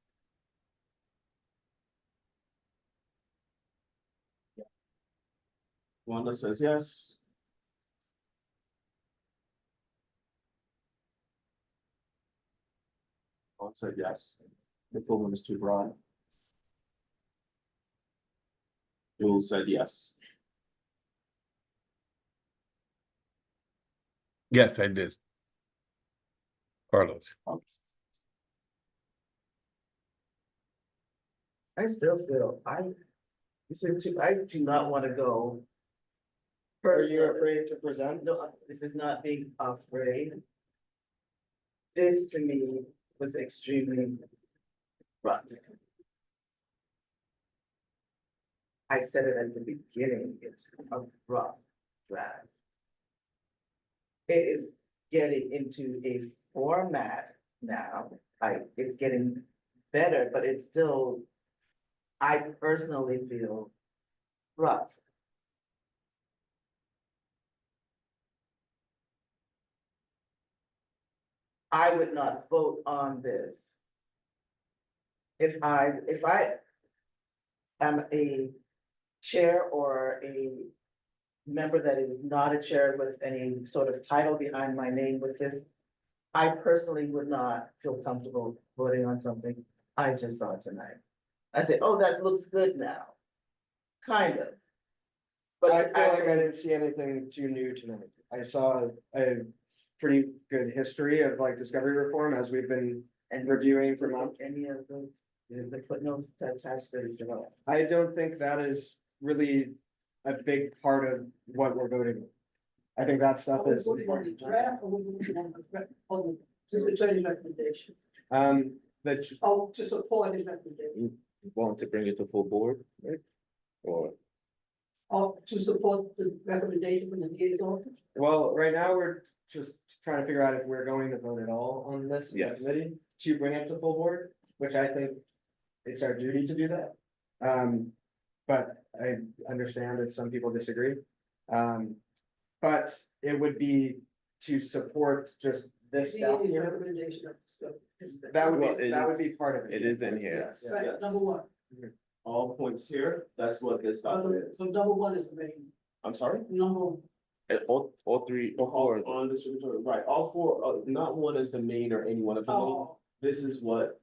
Wanda says yes. Vaughn said yes. The full one is too broad. Jewel said yes. Yes, I did. Carlos. I still feel, this is too, I do not wanna go. Are you Personally, afraid to present? no, this is not being afraid. This to me was extremely rough. I said it at the beginning, it's a rough draft. It is getting into a format now, it's getting better, but it's still, I personally feel rough. I would not vote on this if I am a chair or a member that is not a chair with any sort of title behind my name with this, I personally would not feel comfortable voting on something I just saw tonight. I say, oh, that looks good now. Kind of. But I feel like I actually- didn't see anything too new tonight. I saw a pretty good history of like discovery reform as we've been and reviewing for months. any of those, the footnotes attached to the. I don't think that is really a big part of what we're voting on. I think that stuff Are we is. voting on the draft or we voting on the attorney's recommendation? That Oh, to support his recommendation, Want to bring it to full board, right? Or, or to support the recommendation from the DA's office? well, right now, we're just trying to figure out if we're going to vote at all on this Yes. committee to bring it to full board, which I think it's our duty to do that. But I understand if some people disagree. But it would be to support just this DA's document. recommendation of the That would Well, be, it that would is- be part of it. it is in here. Yes, right, number one. All points here, that's what this document is. So number one is the main, I'm sorry? number, all three, all four. On the supervisor, right, all four, not one is the main or any one of the main. oh, This is what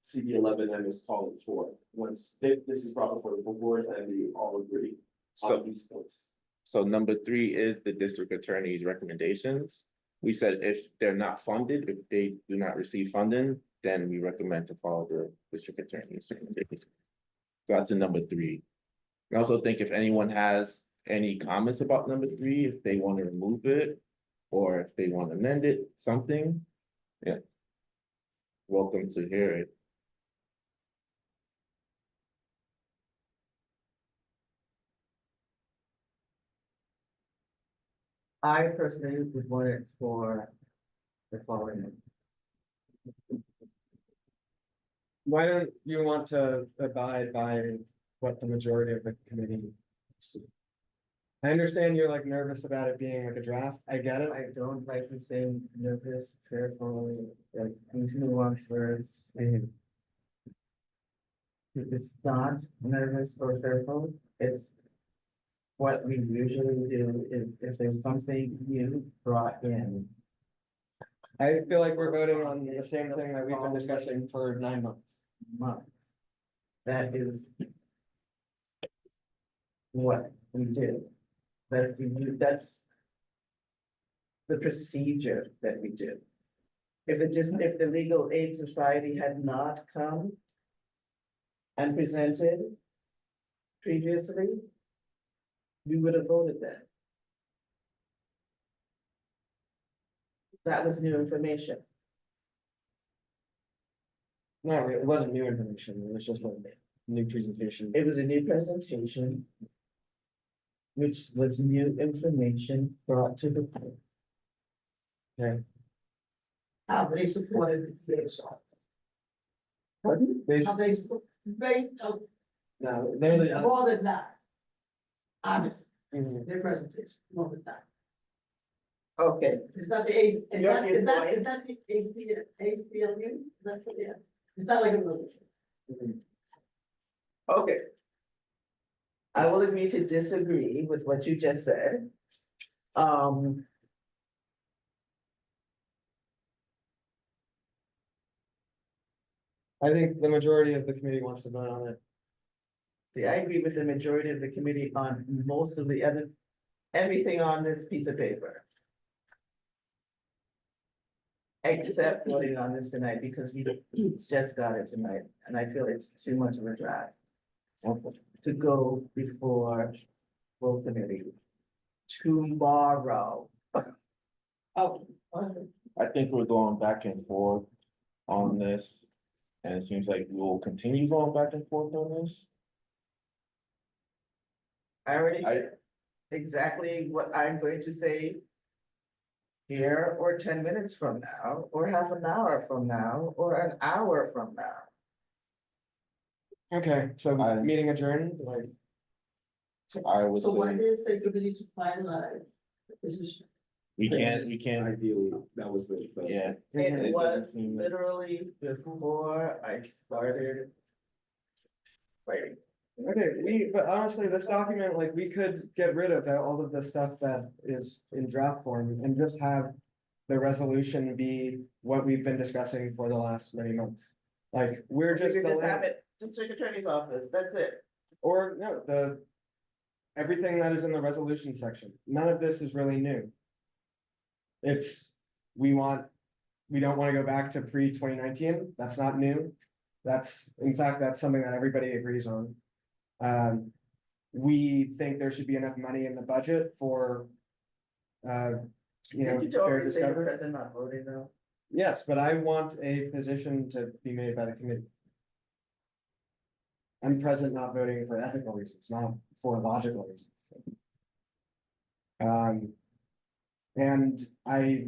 CB11M is calling for. Once, this is brought before the full board and we all agree So, on these points. so number 3 is the district attorney's recommendations. We said if they're not funded, if they do not receive funding, then we recommend to follow the district attorney's recommendations. So that's in number 3. I also think if anyone has any comments about number 3, if they want to remove it, or if they want to amend it, something, yeah. Welcome to hear it. I personally would want it for the following. Why don't you want to abide by what the majority of the committee? I understand you're like nervous about it being like a draft. I get it. I don't like the same nervous, careful, like these nuanced words. It's not nervous or fearful, it's what we usually do if there's something you brought in. I feel like we're voting on the same thing that we've been discussing for 9 months. Month. That is what we do. That's the procedure that we do. If the Legal Aid Society had not come and presented previously, we would have voted that. That was new information. No, it wasn't new information. It was just like new presentation. It was a new presentation, which was new information brought to the board. Okay. how they supported the DA's office. Pardon? How they, No, they're the. more than that. Honestly, Mhm. their presentation, more than that. Okay, It's not the A's, is Your that the ACLU? That's what, yeah, it's not like a religion. okay. I will agree to disagree with what you just said. I think the majority of the committee wants to vote on it. See, I agree with the majority of the committee on most of the other, everything on this piece of paper. Except voting on this tonight, because we just got it tonight, and I feel it's too much of a drive. To go before full committee tomorrow. Oh, I think we're going back and forth on this. And it seems like we'll continue going back and forth on this. I already said exactly what I'm going to say here, or 10 minutes from now, or half an hour from now, or an hour from now. Okay, so I- meeting adjourned, like, So I would so what it say, is, they committee to finalize the position. we can't, Ideally, that was the. yeah. It It was doesn't seem- literally before I started Waiting. Okay, but honestly, this document, like, we could get rid of all of the stuff that is in draft form and just have the resolution be what we've been discussing for the last many months. Like, we're You just. can the just land- have it to district attorney's office, that's it. Or no, everything that is in the resolution section, none of this is really new. It's, we don't wanna go back to pre-2019, that's not new. In fact, that's something that everybody agrees on. We think there should be enough money in the budget for, Did you fair already say the discovery. president not voting though? Yes, but I want a position to be made by the committee. I'm present not voting for ethical reasons, not for logical reasons. And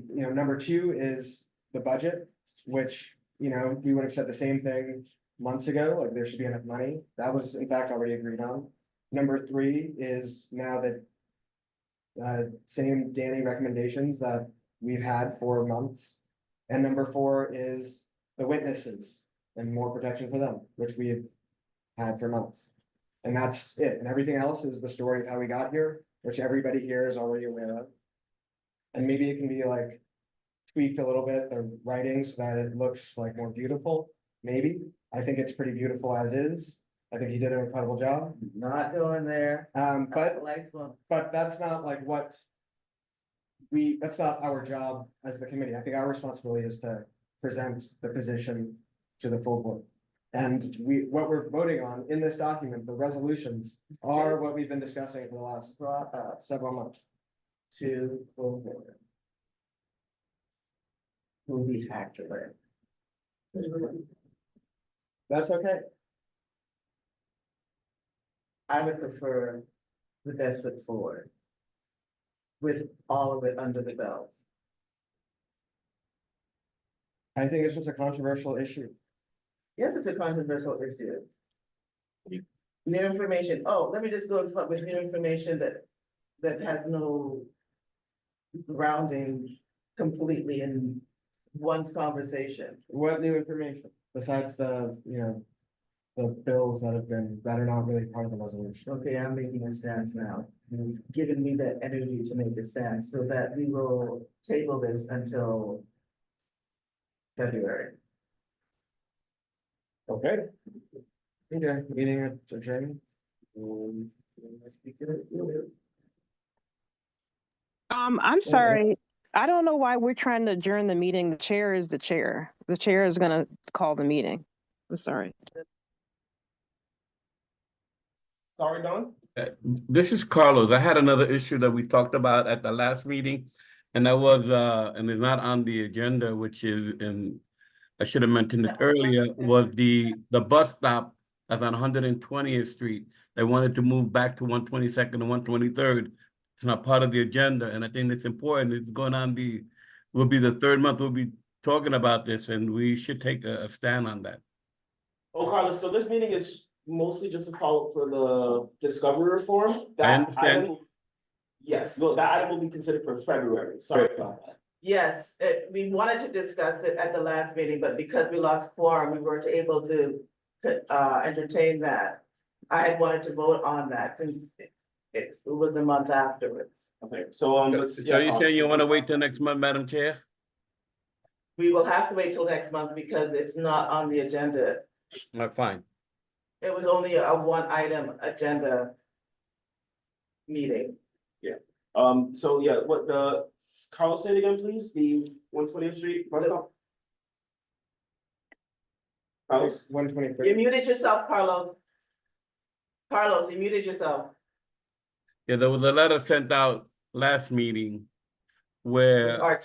number two is the budget, which, we would have said the same thing months ago, like there should be enough money. That was in fact already agreed on. Number three is now that same Danny recommendations that we've had for months. And number four is the witnesses and more protection for them, which we've had for months. And that's it. And everything else is the story of how we got here, which everybody here is already aware of. And maybe it can be like tweaked a little bit, the writing, so that it looks like more beautiful, maybe. I think it's pretty beautiful as is. I think he did an incredible job. Not going there. But Lights won't. that's not like that's not our job as the committee. I think our responsibility is to present the position to the full board. And what we're voting on in this document, the resolutions, are what we've been discussing for the last several months. To full board. Will be accurate. That's okay. I would prefer the best foot forward. With all of it under the belt. I think it's just a controversial issue. Yes, it's a controversial issue. New information, let me just go with new information that has no grounding completely in one's conversation. What new information besides the bills that are not really part of the resolution? Okay, I'm making a stance now. You've given me that energy to make a stance so that we will table this until February. Okay. Okay, meeting adjourned. I'm sorry. I don't know why we're trying to adjourn the meeting. The chair is the chair. The chair is gonna call the meeting. I'm sorry. Sorry, Don? This is Carlos. I had another issue that we talked about at the last meeting. And that was, and it's not on the agenda, which is, and I should have mentioned it earlier, was the bus stop that's on 120th Street. They wanted to move back to 122nd and 123rd. It's not part of the agenda, and I think it's important. It's going on will be the third month we'll be talking about this, and we should take a stand on that. Oh, Carlos, so this meeting is mostly just a call for the discovery reform. I That understand. item, yes, no, that item will be considered for February. Sorry about that. Yes, we wanted to discuss it at the last meeting, but because we lost quorum, we weren't able to entertain that. I had wanted to vote on that since it was a month afterwards. Okay, so So you saying you want to wait till next month, Madam Chair? We will have to wait till next month because it's not on the agenda. Fine. It was only a one item agenda meeting. So yeah, what Carlos said again, please, the 120th Street bus stop? Carlos? 123. You muted yourself, Carlos. Carlos, you muted yourself. Yeah, there was a letter sent out last meeting where Arch.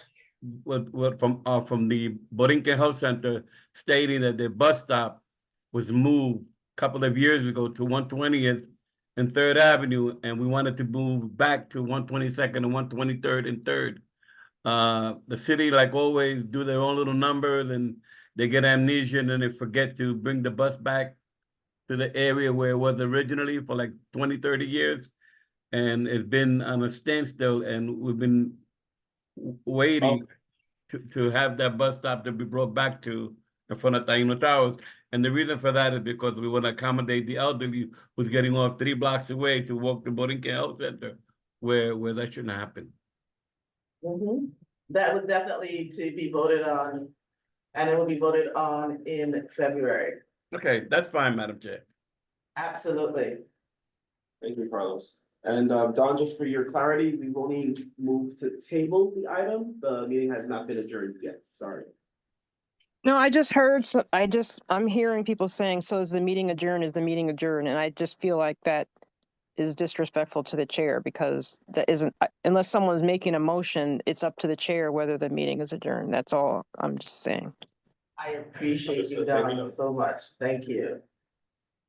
from the Borinquen Health Center stating that the bus stop was moved a couple of years ago to 120th and 3rd Avenue, and we wanted to move back to 122nd and 123rd and 3rd. The city, like always, do their own little numbers, and they get amnesia, and then they forget to bring the bus back to the area where it was originally for like 20, 30 years. And it's been on a standstill, and we've been waiting to have that bus stop to be brought back to in front of Taino Towers. And the reason for that is because we want to accommodate the elderly who's getting off 3 blocks away to walk to Boarding Care Health Center, where that shouldn't happen. That would definitely to be voted on, and it will be voted on in February. Okay, that's fine, Madam Chair. Absolutely. Thank you, Carlos. And Don, just for your clarity, we've only moved to table the item. The meeting has not been adjourned yet. Sorry. No, I just heard, I'm hearing people saying, so is the meeting adjourned, is the meeting adjourned? And I just feel like that is disrespectful to the chair because that isn't, unless someone's making a motion, it's up to the chair whether the meeting is adjourned. That's all I'm just saying. I appreciate you, Don, so much. Thank you.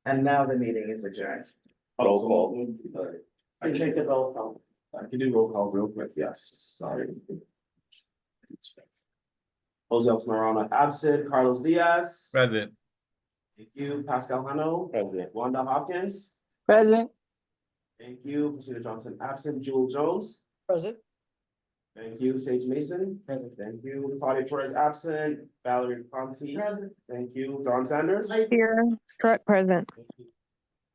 And now the meeting is adjourned. Roll call. Please make the roll call. I can do roll call real quick. Yes, sorry. Jose Marana absent. Carlos Diaz. President. Thank you. Pascal Hano. President. Wanda Hopkins. Present. Thank you. Christina Johnson absent. Jewel Jones. Present. Thank you. Sage Mason. Present. Thank you. Claudia Torres absent. Valerie Ponte. Present. Thank you. Don Sanders. Here, correct, present.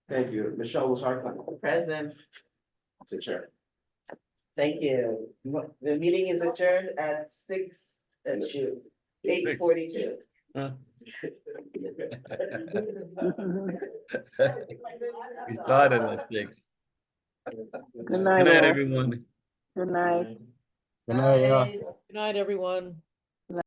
Thank you. Michelle Wilshire. Present. That's the chair. Thank you. The meeting is adjourned at 8:42. Huh? We started at 6. Good Good night, night, all. everyone. Good night. Good night, y'all. Good night, everyone.